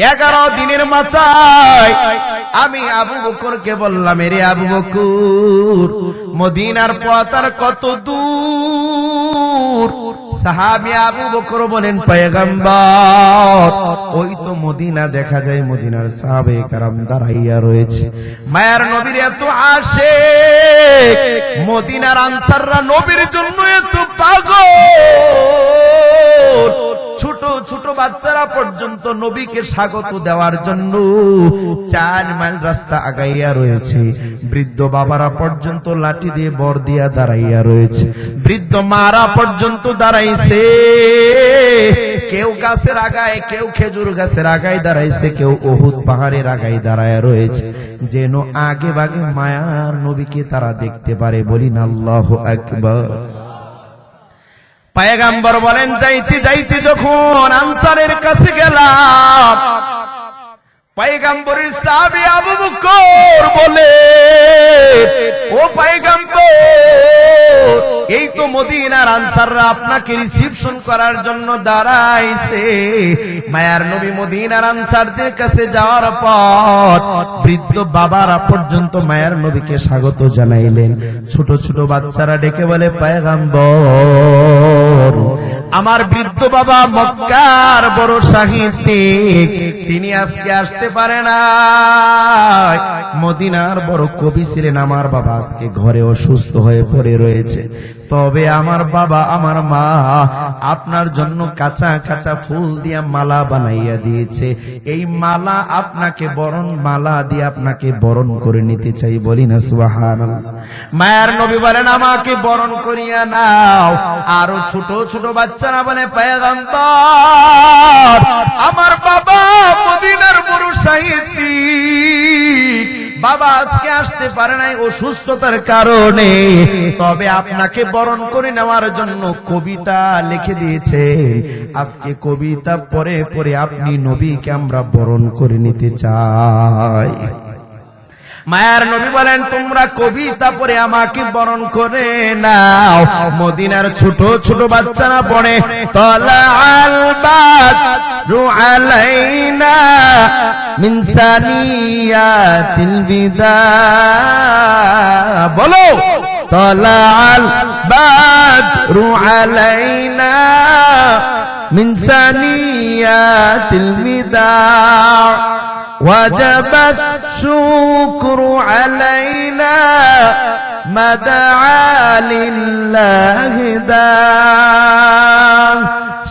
11 দিনের মাথায় আমি আবু বকরকে বললাম, এরে আবু বকর, মদিনার পথ আর কত দূর? সাহাবী আবু বকর বলেন, পয়গম্বর, ওই তো মদিনা দেখা যায়, মদিনার সাহাবায়ে কেরাম দাঁড়াইয়া রয়েছে। মায়ার নবীর এত আশিক, মদিনার আনসাররা নবীর জন্য এত পাগল, ছোট ছোট বাচ্চারা পর্যন্ত নবীকে স্বাগত দেওয়ার জন্য 4 মাইল রাস্তা আগাইয়া রয়েছে। বৃদ্ধ বাবারা পর্যন্ত লাঠি দিয়ে বর দিয়া দাঁড়াইয়া রয়েছে, বৃদ্ধ মারা পর্যন্ত দাঁড়াইছে। কেউ গাছের আগায়, কেউ খেজুর গাছের আগায় দাঁড়াইছে, কেউ উহুদ পাহাড়ের আগায় দাঁড়ায় রয়েছে, যেন আগে ভাগে মায়ার নবীকে তারা দেখতে পারে। বলি না আল্লাহু আকবার। পয়গম্বর বলেন, যাইতে যাইতে যখন আনসারের কাছে গেলাম, পয়গম্বরের সাহাবী আবু বকর বলে, ও পয়গম্বর, এই তো মদিনার আনসাররা আপনাকে রিসিপশন করার জন্য দাঁড়াইছে। মায়ার নবী মদিনার আনসারদের কাছে যাওয়ার পর বৃদ্ধ বাবারা পর্যন্ত মায়ার নবীকে স্বাগত জানাইলেন। ছোট ছোট বাচ্চারা ডেকে বলে, পয়গম্বর, আমার বৃদ্ধ বাবা মক্কার বড় সাহিত্যিক, তিনি আজকে আসতে পারে না। মদিনার বড় কবি ছিলেন আমার বাবা, আজকে ঘরে অসুস্থ হয়ে পড়ে রয়েছে। তবে আমার বাবা, আমার মা আপনার জন্য কাঁচা কাঁচা ফুল দিয়া মালা বানাইয়া দিয়েছে। এই মালা আপনাকে মালা দিয়ে আপনাকে বরণ করে নিতে চাই। বলি না সুবহানাল্লাহ। মায়ার নবী বলেন, আমাকে বরণ করিয়া নাও। আরো ছোট ছোট বাচ্চারা বলে, পয়গম্বর, আমার বাবা মদিনার বড় সাহিত্যিক, বাবা আজকে আসতে পারে নাই অসুস্থতার কারণে, তবে আপনাকে বরণ করে নেওয়ার জন্য কবিতা লিখে দিয়েছে। আজকে কবিতা পড়ে পড়ে আপনি নবীকে আমরা বরণ করে নিতে চাই। মায়ার নবী বলেন, তোমরা কবিতা পড়ে আমাকে বরণ করে নাও। মদিনার ছোট ছোট বাচ্চারা পড়ে, তলাআল বাদরু আলাইনা মিন সানিয়াতিল বিদা। বলো, তলাআল বাদরু আলাইনা মিন সানিয়াতিল বিদা وجب الشكر علينا ما دعا لله دا।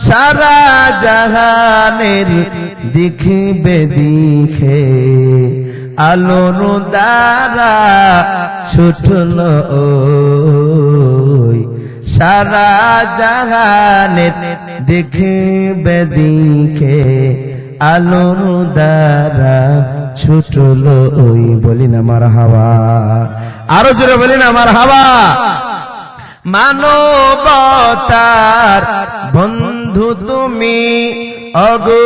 সারা জাহানের দেখিবে দিখে আলোর দ্বারা ছুটল ওই। সারা জাহানের দেখিবে দিখে আলোর দ্বারা ছুটল ওই। বলি না মারহাবা। আরো জোরে বলি না মারহাবা। মানবতার বন্ধু তুমি ওগো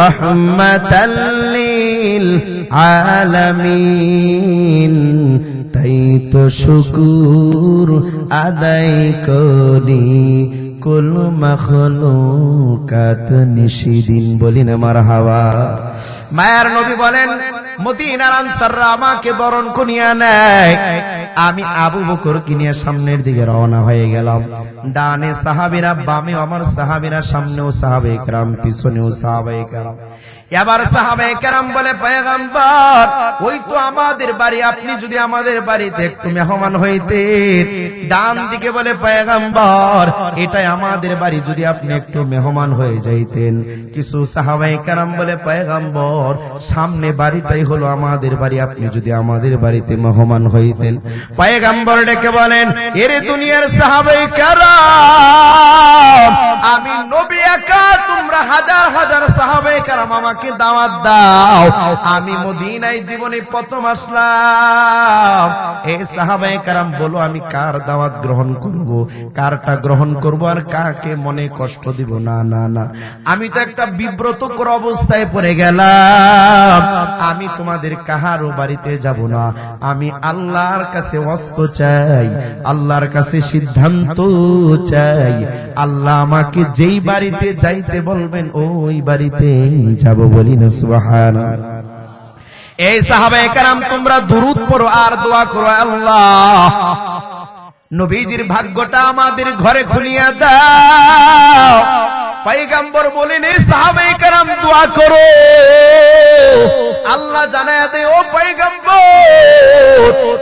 রহমাতাল লিল আলামিন, তাই তো শুকর আদায় করি কুল মাখলুকাত নিশিদিন। বলি না মারহাবা। মায়ার নবী বলেন, মদিনার আনসাররা আমাকে বরণ করিয়া নেয়। আমি আবু বকর কিনিয়া সামনের দিকে রওনা হয়ে গেলাম। ডানে সাহাবীরা, বামে আমার সাহাবীরা, সামনেও সাহাবায়ে কেরাম, পিছনেও সাহাবায়ে কেরাম। এবার সাহাবায়ে কেরাম বলে, পয়গম্বর, ওই তো আমাদের বাড়ি, আপনি যদি আমাদের বাড়িতে একটু মেহমান হইতেন, ডান দিকে বলে পয়গম্বর এটাই আমাদের বাড়ি, যদি আপনি একটু মেহমান হয়ে যাইতেন। কিছু সাহাবায়ে কেরাম বলে পয়গম্বর সামনে বাড়িটাই হলো আমাদের বাড়ি, আপনি যদি আমাদের বাড়িতে মেহমান হইতেন। পয়গম্বর ডেকে বলেন, এরে দুনিয়ার সাহাবায়ে কেরাম, আমি নবী একা, তোমরা হাজার হাজার সাহাবায়ে কেরাম, আমাকে দাওয়াত দাও। আমি মদিনায় জীবনে প্রথম আসলাম। এই সাহাবায়ে কেরাম বলো আমি কার দাওয়াত গ্রহণ করব, কারটা গ্রহণ করব, আর কাকে মনে কষ্ট দিব? না না না, আমি তো একটা বিব্রতকর অবস্থায় পড়ে গেলাম। আমি তোমাদের কাহারও বাড়িতে যাব না। আমি আল্লাহর কাছে ওয়াস্ত চাই, আল্লাহর কাছে সিদ্ধান্ত চাই। আল্লাহ আমাকে যেই বাড়িতে যাইতে বলবেন ওই বাড়িতে যাব। বলি না সুবহানাল্লাহ। এই সাহাবায়ে কেরাম তোমরা দুরূদ পড়ো আর দোয়া করো, আল্লাহ নবীজির ভাগ্যটা আমাদের ঘরে খুলিয়া দাও। পয়গম্বর বলেন, এই সাহাবায়ে কেরাম দোয়া করো, আল্লাহ জানায়া দেয়, ও পয়গম্বর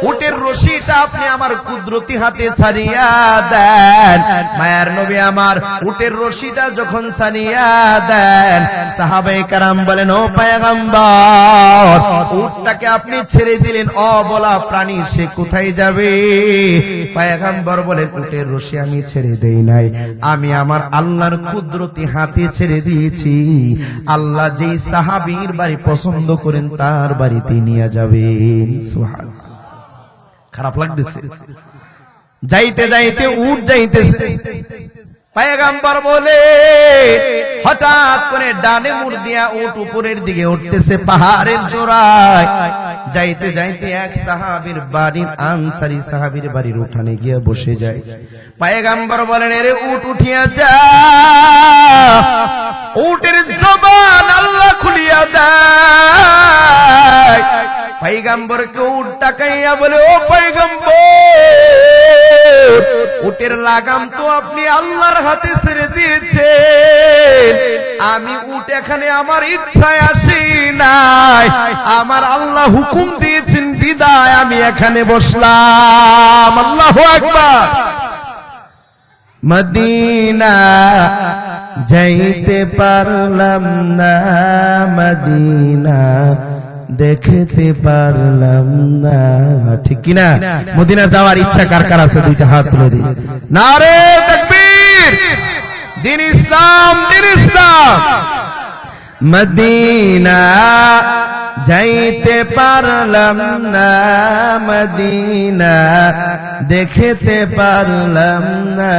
উটের রশিটা আপনি আমার কুদরতি হাতে ছাড়িয়া দেন। মায়ার নবী আমার উটের রশিটা যখন ছাড়িয়া দেন, সাহাবায়ে কেরাম বলেন, ও পয়গম্বর উটটাকে আপনি ছেড়ে দিলেন, অবলা প্রাণী সে কোথায় যাবে? পয়গম্বর বলেন, উটের রশি আমি ছেড়ে দেই নাই, আমি আমার আল্লাহর কুদরতি হাতে ছেড়ে দিয়েছি। আল্লাহ যেই সাহাবীর বাড়ি পছন্দ করেন তার বাড়িতে নিয়ে যাবেন। সুবহানাল্লাহ। খারাপ লাগতেছে? যাইতে যাইতে উট যাইতেছে, পয়গম্বর বলে হঠাৎ করে ডানে মুড় দিয়া উট উপরের দিকে উঠতেছে পাহাড়ের চূড়ায়। যাইতে যাইতে এক সাহাবীর বাড়ির, আনসারী সাহাবীর বাড়ির উঠানে গিয়ে বসে যায়। পয়গম্বর বলেন, এরে উট উঠিয়া যা, উটের জবান আল্লাহ খুলিয়া দেয়। পয়গম্বরকে উট তাকাইয়া বলে, ও পয়গম্বর উটের লাগাম তো আপনি আল্লাহর হাতে ছেড়ে দিয়েছেন। আমি উট এখানে আমার ইচ্ছায় আসি নাই, আমার আল্লাহ হুকুম দিয়েছেন বিদায় আমি এখানে বসলাম। আল্লাহু আকবার। মদিনা যাইতে পারলাম না, মদিনা দেখতে পারলাম না। ঠিক কিনা? মদিনা যাওয়ার ইচ্ছা কার কার আছে? দুইটা হাত তুলে দিই। নারে তাকবীর। দিন ইসলাম, দিন ইসলাম। মদিনা যাইতে পারলাম না, মদিনা দেখতে পারলাম না।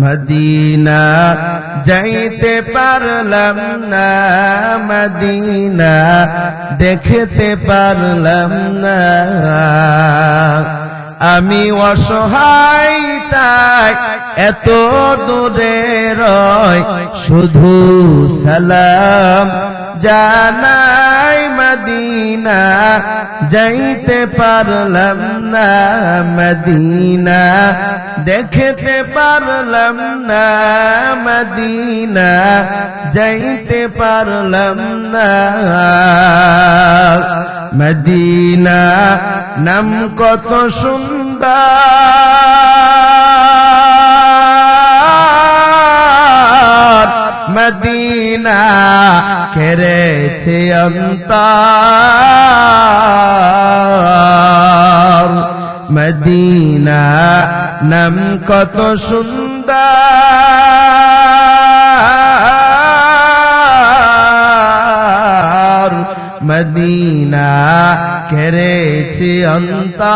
মদিনা যাইতে পারলাম না, মদিনা দেখতে পারলাম না। আমি অসহায় তাই এত দূরে রয়, শুধু সালাম জানাই। মদিনা যাইতে পারলাম না, মদিনা দেখতে পারলাম না। মদিনা যাইতে পারলাম না। মদিনা নাম কত সুন্দর, মদিনা কেড়েছে অন্তর। মদিনা নাম কত সুন্দর, মদিনা কেড়েছে অন্তর।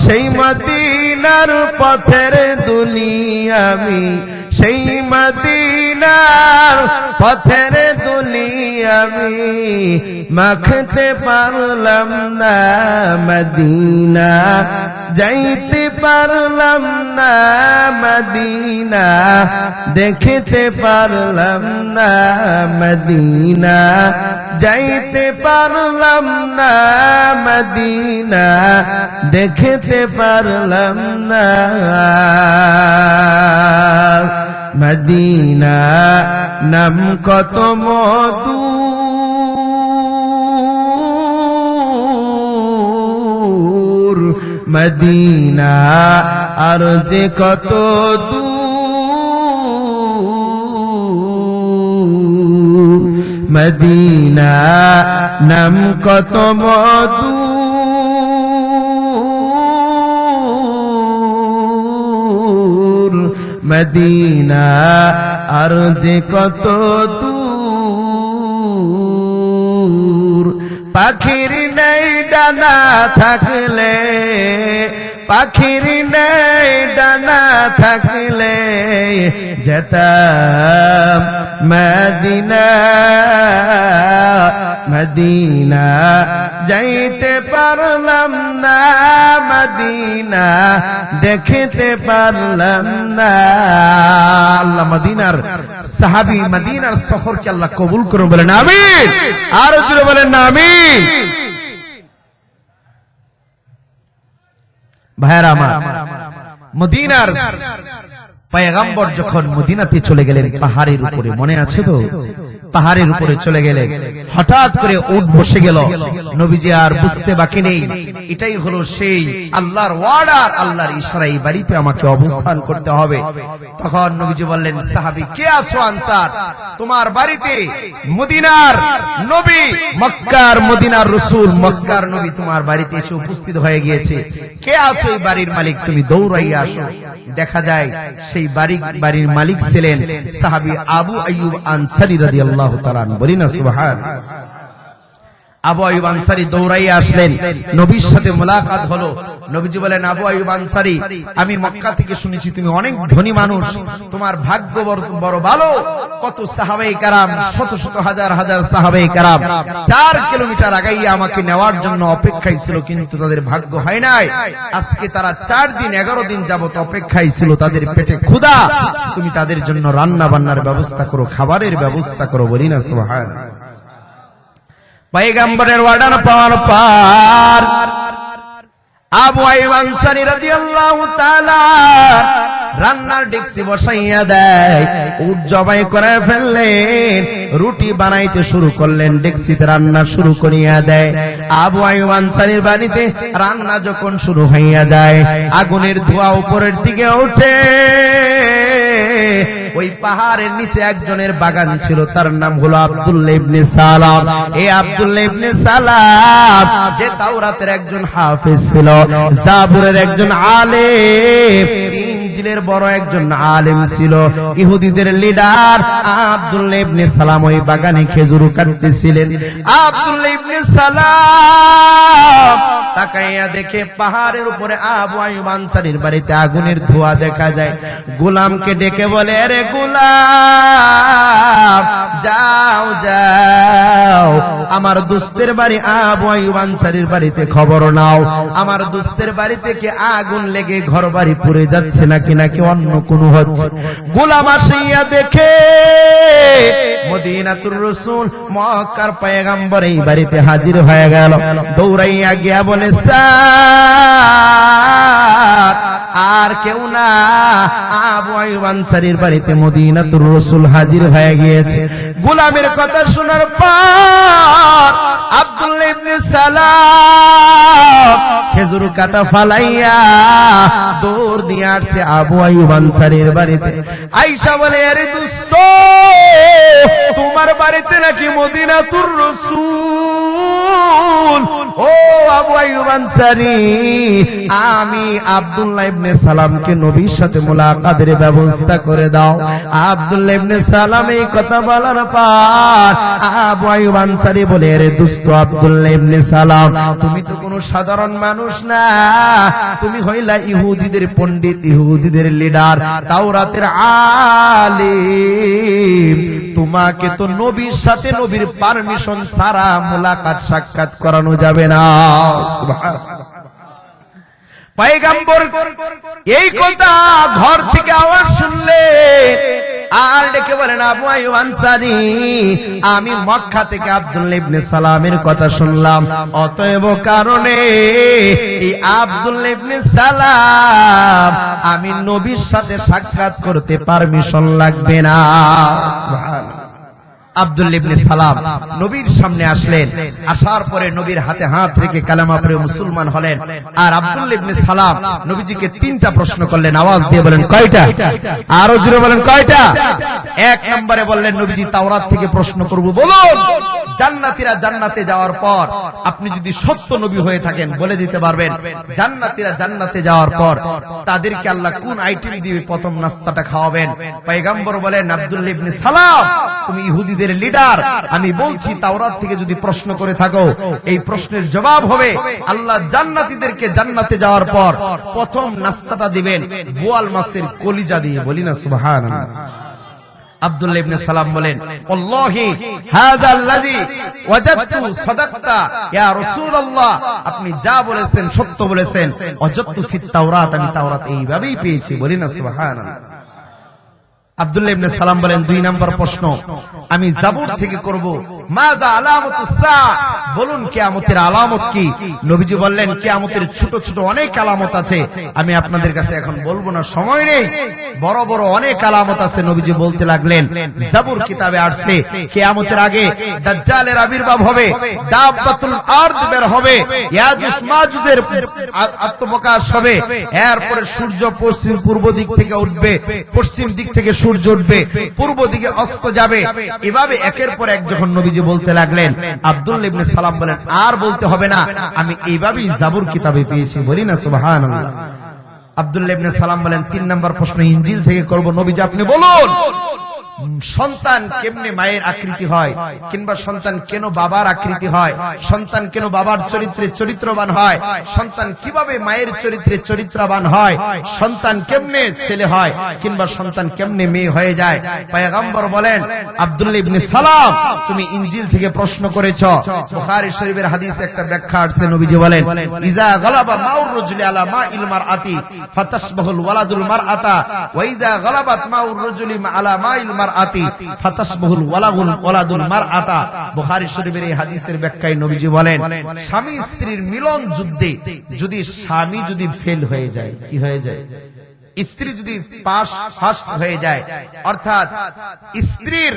সেই মদিনার পথের দুলি আমি, সেই মদিনার পথের দুলি আমি মাখতে পারলাম না। মদিনা যাইতে পারলাম না, মদিনা দেখতে পারলাম না। মদিনা যাইতে পারলাম না, মদিনা দেখতে পারলাম না। মদিনা নাম কত মধু, দূর মদিনা আর যে কত দূর মদিনা নাম কত মধু মদিনা আর যে কত দূর পাখির নেই ডানা থাকলে পাখির নেই ডানা থাকলে যেতাম মদিনা মদিনা যাইতে পারলাম না মদিনা দেখতে পারলাম না আল্লাহ মদিনার সাহাবী মদিনার সফরকে আল্লাহ কবুল করুন বলেন আমিন আর জোরে বলেন না আমিন ভাইরা আমার মদিনার পয়গম্বর যখন মদিনাতে চলে গেলেন পাহাড়ের উপরে মনে আছে তো পাহাড়ের উপরে চলে গেলেন হঠাৎ করে উট বসে গেল নবীজি আর বুঝতে বাকি নেই এটাই হলো সেই আল্লাহর ওয়ার্ডার আল্লাহর ইশারায় বাড়িতে আমাকে অবস্থান করতে হবে তখন নবীজি বললেন সাহাবী কে আছো আনসার তোমার বাড়িতে মদিনার নবী মক্কার মদিনার রাসূল মক্কার নবী তোমার বাড়িতে এসে উপস্থিত হয়ে গিয়েছে কে আছো এই বাড়ির মালিক তুমি দৌড়াইয়া আসো দেখা যায় সেই বাড়ির মালিক ছিলেন সাহাবী আবু আইয়ুব আনসারী রাদিয়াল্লাহু তাআলা বলি না সুবহানাল্লাহ আবু আইয়ুব আনসারী দৌড়াইয়া আসলেন নবীর সাথে মুলাকাত হলো নবীজি বলেন আবু আইয়ুব আনসারী আমি মক্কা থেকে শুনেছি তুমি অনেক ধনী মানুষ তোমার ভাগ্য বড় ভালো কত সাহাবায়ে কেরাম শত শত হাজার হাজার সাহাবায়ে কেরাম 4 কিলোমিটার আগাইয়া আমাকে নেওয়ার জন্য অপেক্ষায় ছিল কিন্তু তাদের ভাগ্য হয় নাই আজকে তারা 4 দিন 11 দিন যাবত অপেক্ষায় ছিল তাদের পেটে ক্ষুধা তুমি তাদের জন্য রান্না বান্নার ব্যবস্থা করো খাবারের ব্যবস্থা করো বলি না সুবহানাল্লাহ পয়গম্বরের ওয়ার্ডার পাওয়ার পর আবু আইয়ুব আনসারী রাদিয়াল্লাহু তাআলা রান্নার ডেকসি বসাইয়া দেয় উট জবাই করে ফেললেন রুটি বানাইতে শুরু করলেন ডেকসিতে রান্না শুরু করিয়া দেয় আবু আইয়ুব আনসারীর বাড়িতে রান্না যখন শুরু হইয়া যায় আগুনের ধোঁয়া উপরের দিকে ওঠে ওই পাহাড়ের নিচে একজনের বাগান ছিল তার নাম হলো আব্দুল্লাহ ইবনে সালাম এই আব্দুল্লাহ ইবনে সালাম যে তাওরাতের একজন হাফেজ ছিল জাবুরের একজন আলেম ইনজিলের বড় একজন আলেম ছিল ইহুদিদের লিডার আব্দুল্লাহ ইবনে সালাম ওই বাগানে খেজুর কাটতেছিলেন আব্দুল্লাহ ইবনে সালাম তাকাইয়া দেখে পাহাড়ের উপরে আবু আইয়ুব আনসারীর বাড়িতে আগুনের ধোঁয়া দেখা যায় গোলামকে ডেকে বলে আরে গোলাম যাও যাও আমার দোস্তের বাড়ি আবু আইয়ুব আনসারীর বাড়িতে খবর নাও আমার দোস্তের বাড়ি থেকে আগুন লেগে ঘর বাড়ি পুড়ে যাচ্ছে নাকি নাকি অন্য কোনো হচ্ছে গোলাম আসিয়া দেখে মদিনাতুর রাসূল মক্কার পয়গম্বর এই বাড়িতে হাজির হয়ে গেল দৌড়াইয়া গিয়া বলে স্যার আর কেউ না আবু আইয়ুব আনসারীর বাড়িতে মদিনাতুর রাসূল হাজির হয়ে গিয়েছে গোলামের কথা শোনার পর আব্দুল্লাহ ইবনে সালাম খেজুর কাটা ফালাইয়া দৌড় দিয়ে আসছে আবু আইয়ুব আনসারীর বাড়িতে আয়েশা বলে আরে দোস্ত তোমার বাড়িতে নাকি মদিনাতুর রাসূল ও আবু আইয়ুব আনসারী আমি আব্দুল্লাহ ইবনে সালামকে নবীর সাথে মুলাকাতের ব্যবস্থা করে দাও আব্দুল্লাহ ইবনে সালাম এই কথা বলার পর আবু আইয়ুব আনসারী বলে আরে দোস্ত আব্দুল্লাহ ইবনে সালাম তুমি তো কোনো সাধারণ মানুষ না তুমি হইলা ইহুদিদের পণ্ডিত ইহুদিদের লিডার তাওরাতের আলেম তোমাকে তো নবীর সাথে নবীর পারমিশন ছাড়া মুলাকাত সাক্ষাৎ করানো যাবে না সুবহানাল্লাহ পয়গম্বর এই কথা ঘর থেকে আওয়াজ শুনলে আর ডেকে বলেন আবু আইয়ুব আনসারী আমি মক্কা থেকে আব্দুল্লাহ ইবনে সালামের কথা শুনলাম অতএব কারণে এই আব্দুল্লাহ ইবনে সালাম আমি নবীর সাথে সাক্ষাৎ করতে পারমিশন লাগবে না সুবহানাল্লাহ আব্দুল্লাহ ইবনে সালাম নবীর সামনে আসলেন। আসার পরে নবীর হাতে হাত রেখে কালেমা পড়ে মুসলমান হলেন। আর আব্দুল্লাহ ইবনে সালাম নবীজিকে তিনটা প্রশ্ন করলেন। আওয়াজ দিয়ে বলেন কয়টা? আরো জোরে বলেন কয়টা? এক নম্বরে বললেন, নবীজি তাওরাত থেকে প্রশ্ন করব, বলুন জান্নাতীরা জান্নাতে যাওয়ার পর আপনি যদি সত্য নবী হয়ে থাকেন বলে দিতে পারবেন, জান্নাতীরা জান্নাতে যাওয়ার পর তাদেরকে আল্লাহ কোন আইটেম দিয়ে প্রথম নাস্তাটা খাওয়াবেন? পয়গম্বর বলেন, আব্দুল্লাহ ইবনে সালাম তুমি ইহুদিদের লিডার, আমি বলছি তাওরাত থেকে যদি প্রশ্ন করে থাকো এই প্রশ্নের জবাব হবে আল্লাহ জান্নাতীদেরকে জান্নাতে যাওয়ার পর প্রথম নাস্তাটা দিবেন বোয়াল মাছের কলিজা দিয়ে। বলি না সুবহানাল্লাহ। আব্দুল্লাহ ইবনে সালাম বলেন, আল্লাহি হাযাল্লাযী ওয়াজাদতু সাদাকতা ইয়া রাসূলুল্লাহ, আপনি যা বলেছেন সত্য বলেছেন। ওয়াজাদতু ফিত তাওরাত, আমি তাওরাত এইভাবেই পেয়েছি। বলি না সুবহানাল্লাহ। আব্দুল্লাহ ইবনে সালাম বলেন, দুই নাম্বার প্রশ্ন আমি জাবুর থেকে করব, মাযা আলামাতুস সা, বলুন কিয়ামতের আলামত কি? নবীজি বললেন, কিয়ামতের ছোট ছোট অনেক আলামত আছে, আমি আপনাদের কাছে এখন বলবো না, সময় নেই। বড় বড় অনেক আলামত আছে। নবীজি বলতে লাগলেন, জাবুর কিতাবে আসছে কিয়ামতের আগে দাজ্জালের আবির্ভাব হবে, দাব্বাতুল আরদ বের হবে, ইয়াজুজ মাজুজের আত্মপ্রকাশ হবে, এরপরে সূর্য পশ্চিম পূর্ব দিক থেকে উঠবে, পশ্চিম দিক থেকে সূর্য উঠবে, পূর্ব দিকে অস্ত যাবে। এভাবে একের পর এক যখন নবীজি বলতে লাগলেন, আব্দুল্লাহ ইবনে সালাম বলেন, আর বলতে হবে না, আমি এইভাবেই জাবুর কিতাবে পেয়েছি। বলি না সুবহানাল্লাহ। আব্দুল্লাহ ইবনে সালাম বলেন, তিন নাম্বার প্রশ্ন ইনজিল থেকে করব, নবীজি আপনি বলুন সন্তান কেমনে মায়ের আকৃতি হয়, কিংবা সন্তান কেন বাবার আকৃতি হয়, সন্তান কেন বাবার চরিত্রে চরিত্রবান হয়, সন্তান কিভাবে মায়ের চরিত্রে চরিত্রবান হয়, সন্তান কেমনে ছেলে হয়, কিংবা সন্তান কেমনে মেয়ে হয়ে যায়। পয়গম্বর বলেন, আব্দুল্লাহ ইবনে সালাম তুমি ইনজিল থেকে প্রশ্ন করেছো। বুখারী শরীফের হাদিসে একটা ব্যাখ্যা আছে, নবীজি বলেন, ইজা গালাবা মাউর রাজুলি আলা মাইল মারআতি ফাতাশবাহুল ওয়ালাদুল মারআতা ওয়া ইজা গালাবাত মাউর রাজুলি আলা মাইল মারআতি ফাতাশবাহুল ওয়ালাদুল মারআতা। বুখারী শরীফের এই হাদিসের ব্যাখ্যায় নবীজি বলেন, স্বামী স্ত্রীর মিলন যুদ্ধে যদি স্বামী যদি ফেল হয়ে যায়, কি হয়ে যায়? স্ত্রী যদি ফার্স্ট হয়ে যায়, অর্থাৎ স্ত্রীর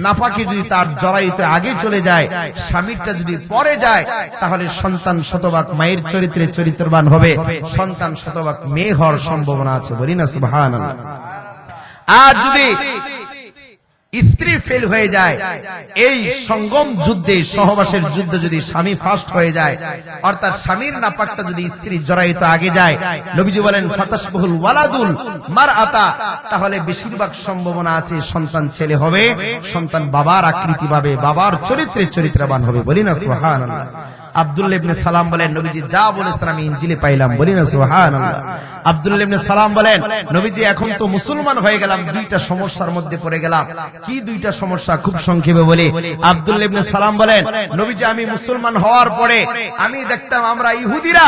নাফাকে যদি তার জরায়ুতে আগে চলে যায়, স্বামীরটা যদি পরে যায়, তাহলে সন্তান শতভাগ মায়ের চরিত্রে চরিত্রবান হবে, সন্তান শতভাগ মেয়ে হওয়ার সম্ভাবনা আছে। বলি না সুবহানাল্লাহ। আর যদি স্ত্রী ফেল হয়ে যায়, এই সঙ্গম যুদ্ধে সহবাসের যুদ্ধে যদি স্বামী ফার্স্ট হয়ে যায়, অর্থাৎ স্বামীর নাপাকটা যদি স্ত্রীর জরায়ুতে আগে যায়, নবীজি বলেন ফাতাশবাহুল ওয়ালাদুল মারআতা, তাহলে বেশিরভাগ সম্ভাবনা আছে সন্তান ছেলে হবে, সন্তান বাবার আকৃতি পাবে, বাবার চরিত্রে চরিত্রবান হবে। বলি না সুবহানাল্লাহ। আব্দুল্লাহ ইবনে সালাম বলেন, নবীজি যা বলেছেন আমি ইনজিলে পাইলাম। বলি না সুবহানাল্লাহ। আব্দুল্লাহ ইবনে সালাম বলেন, নবীজি এখন তো মুসলমান হয়ে গেলাম, দুইটা সমস্যার মধ্যে পড়ে গেলাম। কি দুইটা সমস্যা? খুব সংক্ষেপে বলি। আব্দুল্লাহ ইবনে সালাম বলেন, নবীজি আমি মুসলমান হওয়ার পরে আমি দেখতাম আমরা ইহুদিরা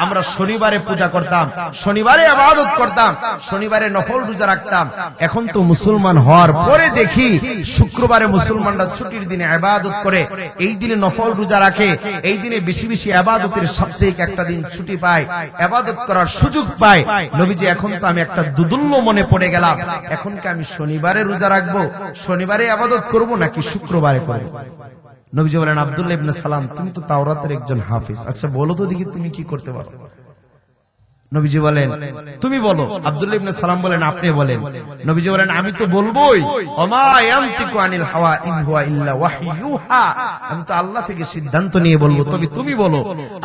আমরা শনিবারে পূজা করতাম, শনিবারে ইবাদত করতাম, শনিবারে নফল রোজা রাখতাম। এখন তো মুসলমান হওয়ার পরে দেখি শুক্রবারে মুসলমানরা ছুটির দিনে ইবাদত করে, এই দিনে নফল রোজা রাখে, এই দিনে বেশি বেশি ইবাদতের সাপ্তাহিক একটা দিন ছুটি পায়, ইবাদত করার সুযোগ পায়। নবীজি এখন তো আমি একটা দুদুল্য মনে পড়ে গেলাম, এখন কি আমি শনিবারে রোজা রাখবো, শনিবারে ইবাদত করব নাকি শুক্রবারে করব? নবীজি বলেন, আব্দুল্লাহ ইবনে সালাম তুমি তো তাওরাতের একজন হাফেজ, আচ্ছা বলো তো দেখি তুমি কি করতে পারো। নবীজি বলেন, তুমি বলো। আব্দুল্লাহ ইবনে সালাম বলেন, আপনি বলেন। নবীজি বলেন, আমি তো বলবোই, ওমা ইয়ানতিকু আনিল হাওয়া ইন হুয়া ইল্লা ওয়াহয়ুহা, আমি তো আল্লাহ থেকে সিদ্ধান্ত নিয়ে বলবো, তবে তুমি বলো।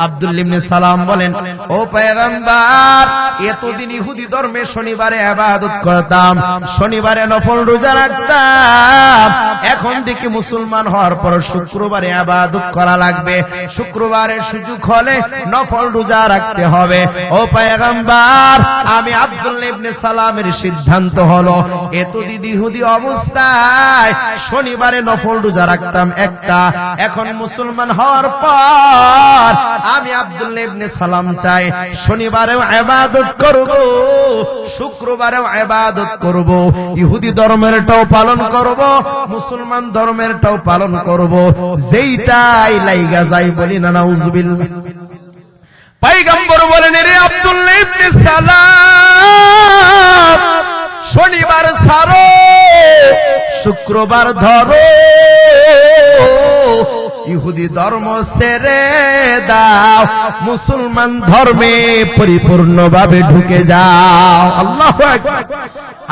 আব্দুল্লাহ ইবনে সালাম বলেন, ও পয়গম্বর, এতদিন ইহুদি ধর্মে শনিবারে ইবাদত করতাম, শনিবারে নফল রোজা রাখতাম, এখন থেকে মুসলমান হওয়ার পর শুক্রবারে ইবাদত করা লাগবে, শুক্রবারের সুযোগ হলে নফল রোজা রাখতে হবে। ও পয়গম্বর, আমি আব্দুল্লাহ ইবনে সালামের সিদ্ধান্ত হলো, এতদিন ইহুদি অবস্থায় শনিবারে নফল রোজা রাখতাম একটা, এখন মুসলমান হওয়ার পর আমি আব্দুল্লাহ ইবনে সালাম চাই শনিবারেও ইবাদত করব, শুক্রবারেও ইবাদত করব, ইহুদি ধর্মেরটাও পালন করব, মুসলমান ধর্মেরটাও পালন করব, যেইটাই লাইগা যাই। বলি না নাউজুবিল্লাহ। পয়গম্বর বলেন, রে আব্দুল্লাহ ইবনে সালাম, শনিবার ছাড়ো, শুক্রবার ধরো, ইহুদি ধর্ম ছেড়ে দাও, মুসলমান ধর্মে পরিপূর্ণভাবে ঢুকে যাও। আল্লাহু আকবার।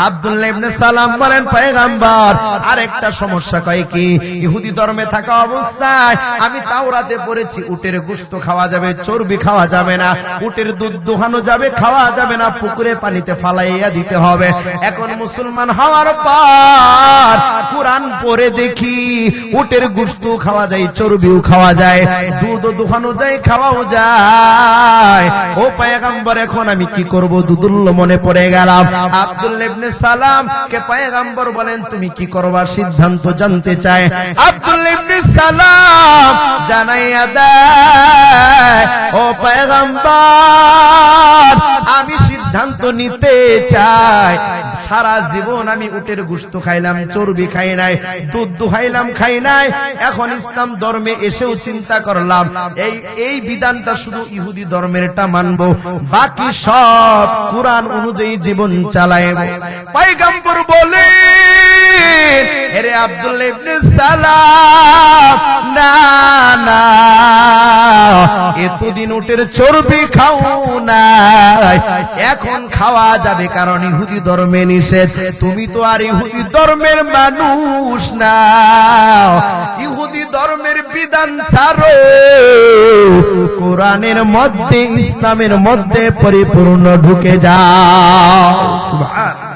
আব্দুল্লাহ ইবনে সালাম বলেন, পয়গম্বর আরেকটা সমস্যা কয় কি, ইহুদি ধর্মে থাকা অবস্থায় আমি তাওরাতে পড়েছি উটের গোশত খাওয়া যাবে, চর্বি খাওয়া যাবে না, উটের দুধ দোহানো যাবে, খাওয়া যাবে না, পুকুরে পানিতে ফালাইয়া দিতে হবে। এখন মুসলমান হওয়ার পর কুরআন পড়ে দেখি উটের গোশত খাওয়া যায়, চর্বিও খাওয়া যায়, দুধও দোহানো যায়, খাওয়াও যায়। ও পয়গম্বর এখন আমি কি করব? দুদুল্য মনে পড়ে গেলাম। আব্দুল্লাহ ইবনে সালাম কে পয়গম্বর বলেন, তুমি কি করবা? সিদ্ধান্ত জানতে চায়। আব্দুল্লাহ ইবনে সালাম জানাইয়া দেয়, ও পয়গম্বর আমি সিদ্ধান্ত নিতে চাই। সারা জীবন আমি উটের গোশত খাইলাম, চর্বি খাই নাই, দুধ দুহাইলাম, খাই নাই। এখন ইসলাম ধর্মে এসেও চিন্তা করলাম এই বিধানটা শুধু ইহুদি ধর্মেরটা মানবো, বাকি সব কুরআন অনুযায়ী জীবন চালাইব। পয়গম্বর বলে, আরে আব্দুল্লাহ ইবনে সালাম, না না, এতদিন উটের চর্বি খাও নাই, এখন খাওয়া যাবে, কারণ ইহুদি ধর্মে নিষেধ। তুমি তো আর ইহুদি ধর্মের মানুষ না, ইহুদি ধর্মের বিধান ছাড়ো, কোরআনের মধ্যে ইসলামের মধ্যে পরিপূর্ণ ঢুকে যাও। সুবহানাল্লাহ।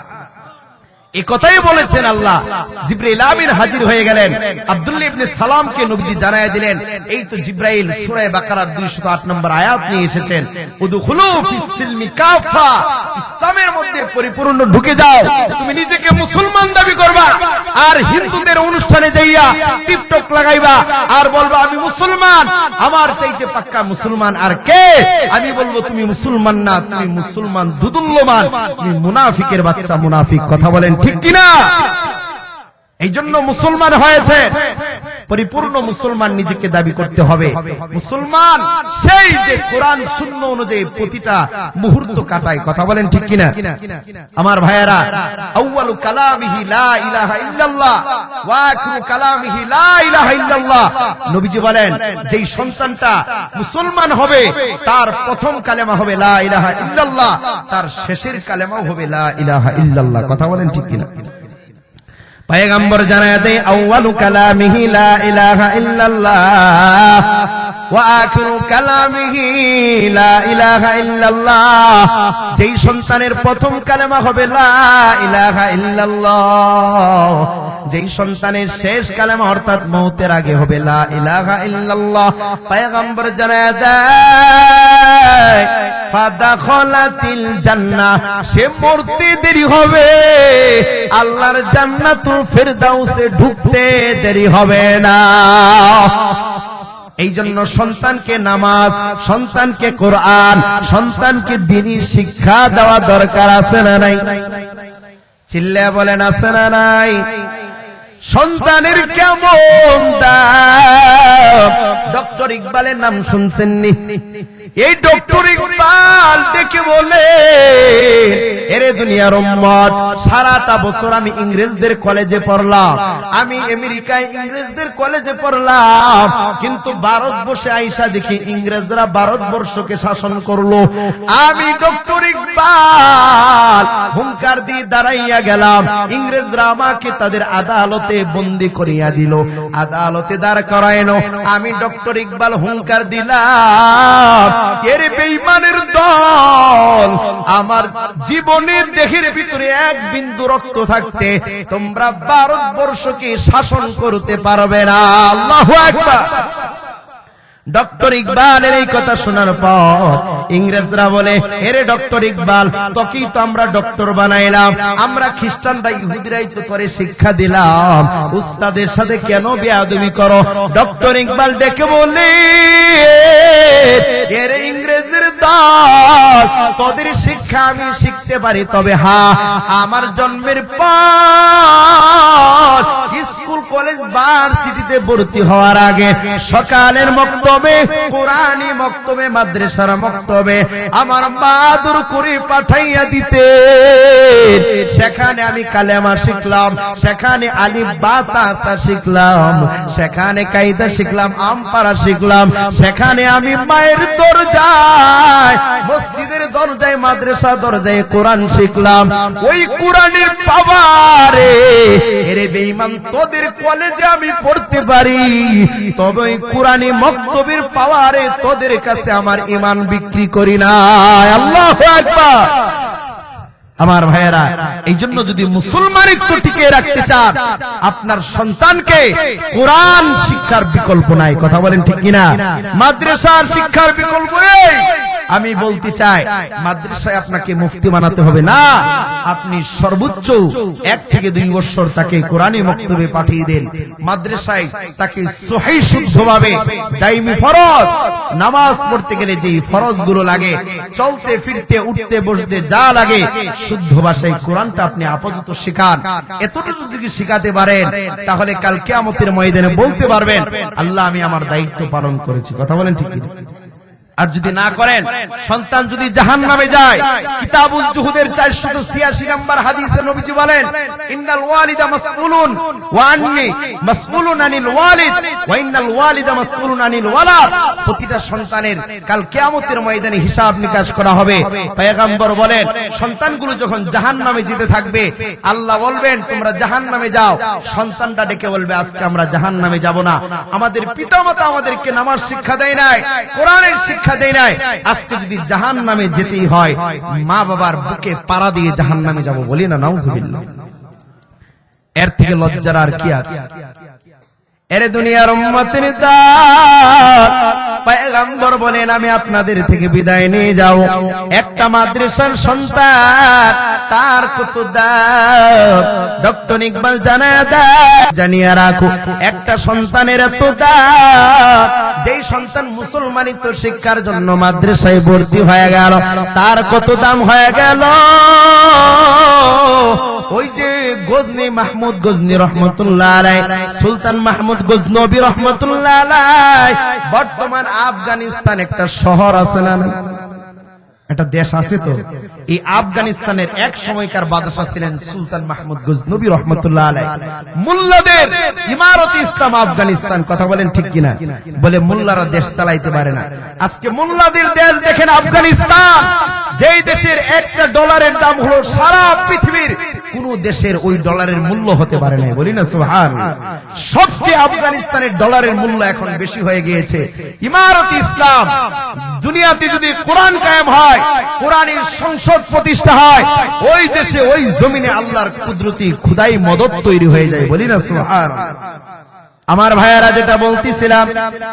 এই কথাই বলেছেন আল্লাহ। জিবরাইল আমিন হাজির হয়ে গেলেন, আব্দুল্লাহ ইবনে সালামকে নবীজি জানায়া দিলেন, এই তো জিবরাইল সূরা বাকারার 208 নম্বর আয়াত নিয়ে এসেছেন, উদখুলু ফিস সিলমি কাফা, ইসলামের মধ্যে পরিপূর্ণ ঢুকে যাও। তুমি নিজেকে মুসলমান দাবি করবা, আর হিন্দুদের অনুষ্ঠানে যাইয়া টিকটক লাগাইবা আর বলবা আমি মুসলমান, আমার চাইতে পাক্কা মুসলমান আর কে? আমি বলবো তুমি মুসলমান না, তুমি মুসলমান দুদুল্যমান, তুমি মুনাফিকের বাচ্চা, মুনাফিক। কথা বলেন ঠিক কিনা? এই জন্য মুসলমান হয়েছে, পরিপূর্ণ মুসলমান নিজেকে দাবি করতে হবে। মুসলমান সেই যে কোরআন সুন্নাহ অনুযায়ী প্রতিটা মুহূর্ত কাটায়। কথা বলেন ঠিক কিনা? আমার ভাইয়েরা, আউয়ালু কালামিহি লা ইলাহা ইল্লাল্লাহ ওয়া আখিরু কালামিহি লা ইলাহা ইল্লাল্লাহ। নবীজি বলেন, যেই সন্তানটা মুসলমান হবে তার প্রথম কালেমা হবে লা ইলাহা ইল্লাল্লাহ, তার শেষের কালেমাও হবে লা ইলাহা ইল্লাল্লাহ। কথা বলেন ঠিক কিনা? পয়গম্বর জানায় দেয়, আউয়ালু কালামিহি লা ইলাহা ইল্লাল্লাহ ওয়া আখিরু কালামিহি লা ইলাহা ইল্লাল্লাহ। যেই সন্তানের প্রথম কালেমা হবে লা ইলাহা ইল্লাল্লাহ, যেই সন্তানের শেষ কালেমা অর্থাৎ মওতের আগে হবে লা ইলাহা ইল্লাল্লাহ, পয়গম্বর জানায় দেয়, ফাদাখালাতিল জান্নাহ, সে মরতে দেরি হবে, আল্লাহর জান্নাতুল ফেরদাউসে ঢুকতে দেরি হবে না। এই জন্য সন্তানকে নামাজ, সন্তানকে কোরআন, সন্তানকে দ্বীনি শিক্ষা দেওয়া দরকার আছে না নাই? চিল্লায়া বলেন আছে না নাই? সন্তানের কেমন দাম? ডক্টর ইকবালের নাম শুনছেননি? এই ডক্টর ইকবাল দেখে বলে, এরে দুনিয়ার উম্মত, সারাটা বছর আমি ইংরেজদের কলেজে পড়লাম, আমি আমেরিকায় ইংরেজদের কলেজে পড়লাম, কিন্তু ভারতবর্ষে আইসা দেখি ইংরেজরা ভারতবর্ষকে শাসন করলো। আমি ডক্টর ইকবাল হুঙ্কার দিয়ে দাঁড়াইয়া গেলাম, ইংরেজরা আমাকে তাদের আদালতে বন্দী করিয়া দিল, আদালতে দাঁড় করাইলো। আমি ডক্টর ইকবাল হুঙ্কার দিলাম, এর বেঈমানের দল, আমার জীবনের দেহের ভিতরে এক বিন্দু রক্ত থাকতে তোমরা ভারতবর্ষকে শাসন করতে পারবে না। আল্লাহু আকবার। ডক্টর ইকবালের এই কথা শোনার পর ইংরেজরা বলে, এরে ডক্টর ইকবাল, তোকেই তো আমরা ডক্টর বানাইলাম, আমরা খ্রিস্টানরা ইহুদিরাই তো করে শিক্ষা দিলাম, উস্তাদের সাথে কেন বেয়াদবি করো? ডক্টর ইকবাল ডেকে বলে, এরে ইংরেজের দল, তোদের শিক্ষা আমি শিখতে পারি, তবে হ্যাঁ, আমার জন্মের পর স্কুল কলেজ ভার্সিটিতে ভর্তি হওয়ার আগে সকালের মক্তবে, কোরআনী মক্তবে, মাদ্রাসার মক্তবে আমার বাদুর করে পাঠাইয়া দিতে। সেখানে আমি কালেমা শিখলাম, সেখানে আলিফ বা তাসা শিখলাম, সেখানে কায়দা শিখলাম, আমপারা শিখলাম, সেখানে আমি মায়ের দরজায়, মসজিদের দরজায়, মাদ্রাসা দরজায় কোরআন শিখলাম। ওই কোরআনের পাওয়ারে এরে বেঈমান তোদের কলেজে আমি পড়তে পারি, তবে ওই কোরআনী মক্তবের পাওয়ারে তোদের কাছে আমার ঈমান বিক্রি করি না। আল্লাহু আকবার। আমার ভাইয়েরা, এই জন্য যদি মুসলমানিত্ব টিকিয়ে রাখতে চান, আপনার সন্তানকে কোরআন শিক্ষার বিকল্প নাই। কথা বলেন ঠিক কিনা? মাদ্রাসার শিক্ষার বিকল্প নেই। আমি বলতে চাই, মাদ্রাসায় আপনাকে মুফতি বানাতে হবে না, আপনি সর্বোচ্চ 1 থেকে 2 বছর তাকে কোরআনী মক্তবে পাঠিয়ে দেন। মাদ্রাসায় তাকে সহিহ শুদ্ধভাবে দাইমি ফরজ, নামাজ পড়তে গেলে যে ফরজগুলো লাগে, চলতে ফিরতে উঠতে বসতে যা লাগে, শুদ্ধ ভাষায় কোরআনটা আপনি আপাতত শিখান। এতটুকু যদি শিখাতে পারেন, তাহলে কাল কিয়ামতের ময়দানে বলতে পারবেন, আল্লাহ আমি আমার দায়িত্ব পালন করেছি। কথা বলেন ঠিক কি? আর যদি না করেন, সন্তান যদি জাহান্নামে যায়, কিতাবুল জুহুদের 486 নম্বর হাদিসে নবীজি বলেন, ইন্নাল ওয়ালিদা মাসউলুন ওয়া আন্নী মাসউলুন আনিল ওয়ালিদ ওয়া ইন্নাল ওয়ালিদা মাসউলুন আনিল ওয়ালাদ। প্রতিটা সন্তানের কাল কিয়ামতের ময়দানে হিসাব নিকাশ করা হবে। পয়গম্বর বলেন, সন্তানগুলো যখন জাহান্নামে যেতে থাকবে, আল্লাহ বলবেন তোমরা জাহান্নামে যাও। সন্তানটা ডেকে বলবে, আজকে আমরা জাহান্নামে যাব না, আমাদের পিতামাতা আমাদেরকে নামাজ শিক্ষা দেয় নাই, কোরআনের শিক্ষা দেয় নাই, আজকে যদি জাহান্নামে যেতেই হয়, মা বাবার বুকে পাড়া দিয়ে জাহান্নামে যাব, বলি না নাউজুবিল্লাহ। এর থেকে লজ্জার আর কি আছে? এর দুনিয়ার উম্মতের দান পয়গম্বর বলেন, আমি আপনাদের থেকে বিদায় নিয়ে যাও। একটা মাদ্রাসার সন্তান, তার কত দাম ডক্টর ইকবাল জানিয়ে রাখো। একটা সন্তানের এত দাম, যেই সন্তান মুসলমানিত্ব শিক্ষার জন্য মাদ্রাসায় ভর্তি হয়ে গেল, তার কত দাম হয়ে গেল। ওই যে গজনী মাহমুদ গজনী রহমতুল্লাহ আলাইহি, সুলতান মাহমুদ গজনবী রহমতুল্লাহ আলাইহি, বর্তমান আফগানিস্তান একটা শহর আছে না, একটা দেশ আছে তো, এই আফগানিস্তানের এক সময়কার বাদশা ছিলেন সুলতান মাহমুদ গজনবী রহমতুল্লাহ আলাইহি। মুল্লাদের ইমারত ইসলাম আফগানিস্তান। কথা বলেন ঠিক কিনা? বলে মুল্লারা দেশ চালাইতে পারে না। আজকে মুল্লাদের দেশ দেখেন আফগানিস্তান, যেই দেশের একটা ডলারের দাম হলো সারা পৃথিবীর কোন দেশের ওই ডলারের মূল্য হতে পারে না, বলি না সুবহানাল্লাহ। সবচেয়ে আফগানিস্তানের ডলারের মূল্য এখন বেশি হয়ে গিয়েছে। ইমারত ইসলাম, দুনিয়াতে যদি কোরআন কায়েম হয়, কোরআনের সংসদ প্রতিষ্ঠা হয়, ওই দেশে ওই জমিনে আল্লাহর কুদরতি খুদাই মদদ তৈরি হয়ে যায়, বলি না সুবহানাল্লাহ। আমার ভাইয়ারা, যেটা বলতেছিলাম,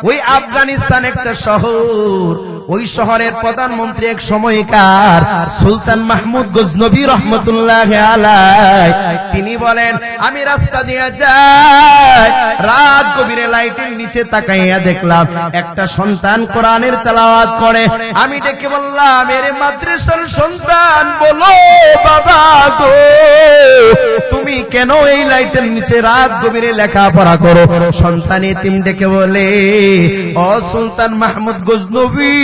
ওই আফগানিস্তান একটা শহর, ওই শহরের প্রধানমন্ত্রী এক সময়কার সুলতান মাহমুদ গজনবী রহমতুল্লাহ আলাইহি। তিনি বলেন, আমি রাস্তা দিয়ে যাই, রাত গভীরে লাইটের নিচে তাকাইয়া দেখলাম একটা সন্তান কোরআনের তেলাওয়াত করে। আমি ডেকে বললাম, এর মাদ্রাসার সন্তান, বলো বাবা গো, তুমি কেন এই লাইটের নিচে রাত গভীরে লেখাপড়া করো? সন্তান এতিম ডেকে বলে, ও সুলতান মাহমুদ গজনবী,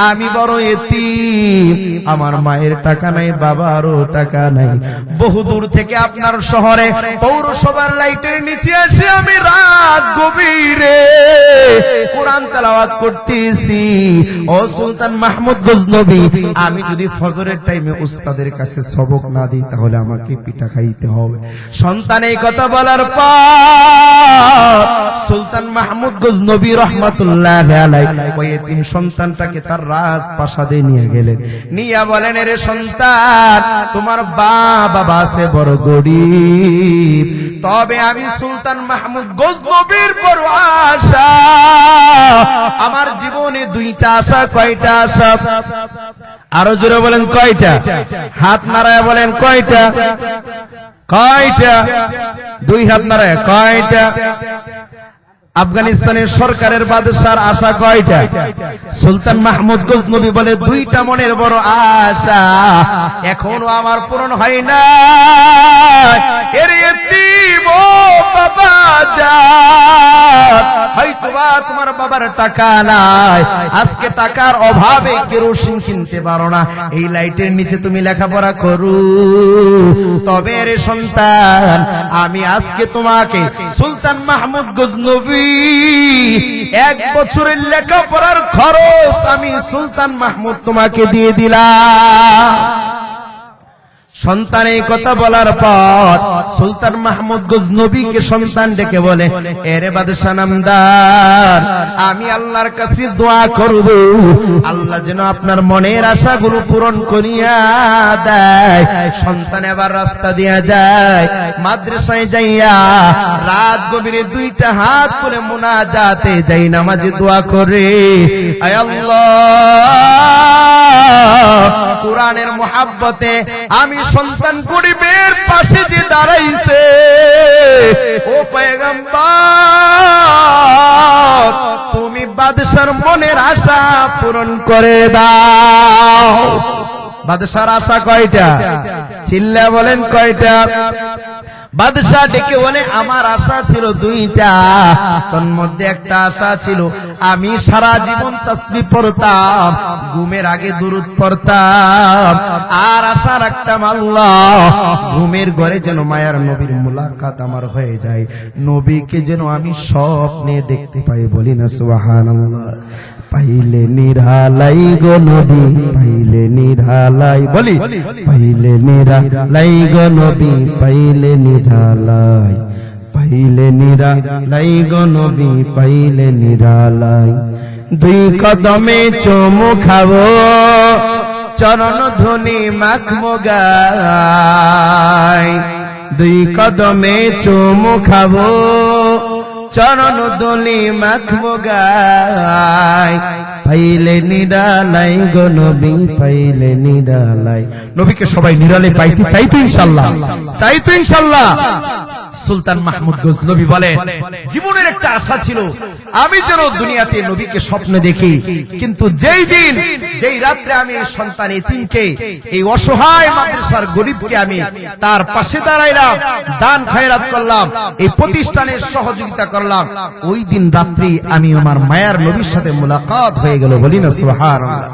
আমি বড় এতিম, আমার মায়ের টাকা নাই, বাবারও টাকা নাই, বহু দূর থেকে আপনার শহরে পৌরসভার লাইটের নিচে এসে আমি রাত গভীরে কোরআন তেলাওয়াত করতেছি। ও সুলতান মাহমুদ গজনবী, আমি যদি ফজরের টাইমে উস্তাদের কাছে সবক না দিই, তাহলে আমাকে পিঠা খাইতে হবে। সন্তান এই কথা বলার পর সুলতান মাহমুদ গজনবী রহমতুল্লাহ আলাইহি ওই এতিম সন্তানটাকে তার রাজপ্রাসাদে নিয়ে গেলেন। নিয়া বলেন, এর সন্তান, তোমার বাবা আছে বড় গরিব, তবে আমি সুলতান মাহমুদ গজনবীর বড় আশা, আমার জীবনে 2টা আশা। কয়টা আশা? আরো জোরে বলেন কয়টা? হাত নাড়ায় বলেন কয়টা? কয়টা? 2 হাত নাড়ায় কয়টা? আফগানিস্তানের সরকারের বাদশার আশা কয়টা? সুলতান মাহমুদ গজনবী বলে দুইটা মনের বড় আশা এখনো আমার পূরণ হয় না। এর এতিম ও বাবা জান, হয়তোবা তোমার বাবার টাকা নাই, আজকে টাকার অভাবে কেরোসিন কিনতে পারো না, এই লাইটের নিচে তুমি লেখাপড়া করো। তবে রে সন্তান, আমি আজকে তোমাকে সুলতান মাহমুদ গজনবী 1 বছরের লেখাপড়ার খরচ আমি সুলতান মাহমুদ তোমাকে দিয়ে দিলাম। সন্তান এই কথা বলার পর সুলতান মাহমুদ গজনবীকে সন্তান ডেকে বলে, এরে বাদশা নামদার, আমি আল্লাহর কাছে দোয়া করব আল্লাহ যেন আপনার মনের আশাগুলো পূরণ করিয়া দেয়। সন্তান এবার রাস্তা দিয়া যায়, মাদ্রাসায় যাইয়া রাত গভীরে 2টা হাত তুলে মুনাজাতে যাই নামাজে দোয়া করে, আয় আল্লাহ, কোরআনের মোহাব্বতে আমি সন্তান গরিবের পাশে যে দাঁড়াইছে, ও পয়গম্বর, তুমি বাদশার মনের আশা পূরণ করে দাও। বাদশার আশা কয়টা? চিল্লা বলেন কয়টা? বাদশা ডেকে বলে, আমার আশা ছিল 2টা, তোর মধ্যে একটা আশা ছিল আমি সারা জীবন তাসবিহ পড়তাম, ঘুমের আগে দুরূদ পড়তাম, আর আশা রাখতাম আল্লাহ ঘুমের ঘরে যেন মায়ার নবীর মুলাকাত আমার হয়ে যায়, নবীকে যেন আমি স্বপ্নে দেখতে পাই। বলি না সুবহানাল্লাহ। পাইলে নিরালাই গো নবী, পাইলে নিরালাই, বলি পাইলে নিরালাই গো নবী, পাইলে নিরালাই, পাইলে নিরালাই গো নবী, পাইলে নিরালাই। 2 কদমে চুমু খাবো, চরণ ধুলি মাখবো গায়, 2 কদমে চুমু খাবো, চরণ ধুলি মাখবো গায়, পাইলে নিরালাই গো নবী, পাইলে নিরালাই। নবীকে সবাই নিরালে পাইতে চাইতো ইনশাআল্লাহ, চাইতো ইনশাআল্লাহ। সুলতান মাহমুদ গজনবী বলেন, জীবনের একটা আশা ছিল আমি যেন দুনিয়াতে নবীকে স্বপ্নে দেখি, কিন্তু যেই দিন যেই রাত্রে আমি এই সন্তান এতিমকে, এই অসহায় মাদ্রাসার গরিবকে আমি তার পাশে দাঁড়াইলাম, দান খয়রাত করলাম, এই প্রতিষ্ঠানের সহযোগিতা করলাম, ওই দিন রাত্রি আমি আমার মায়ার নবীর সাথে মুলাকাত হয়ে গেল। বলি না সুবহানাল্লাহ।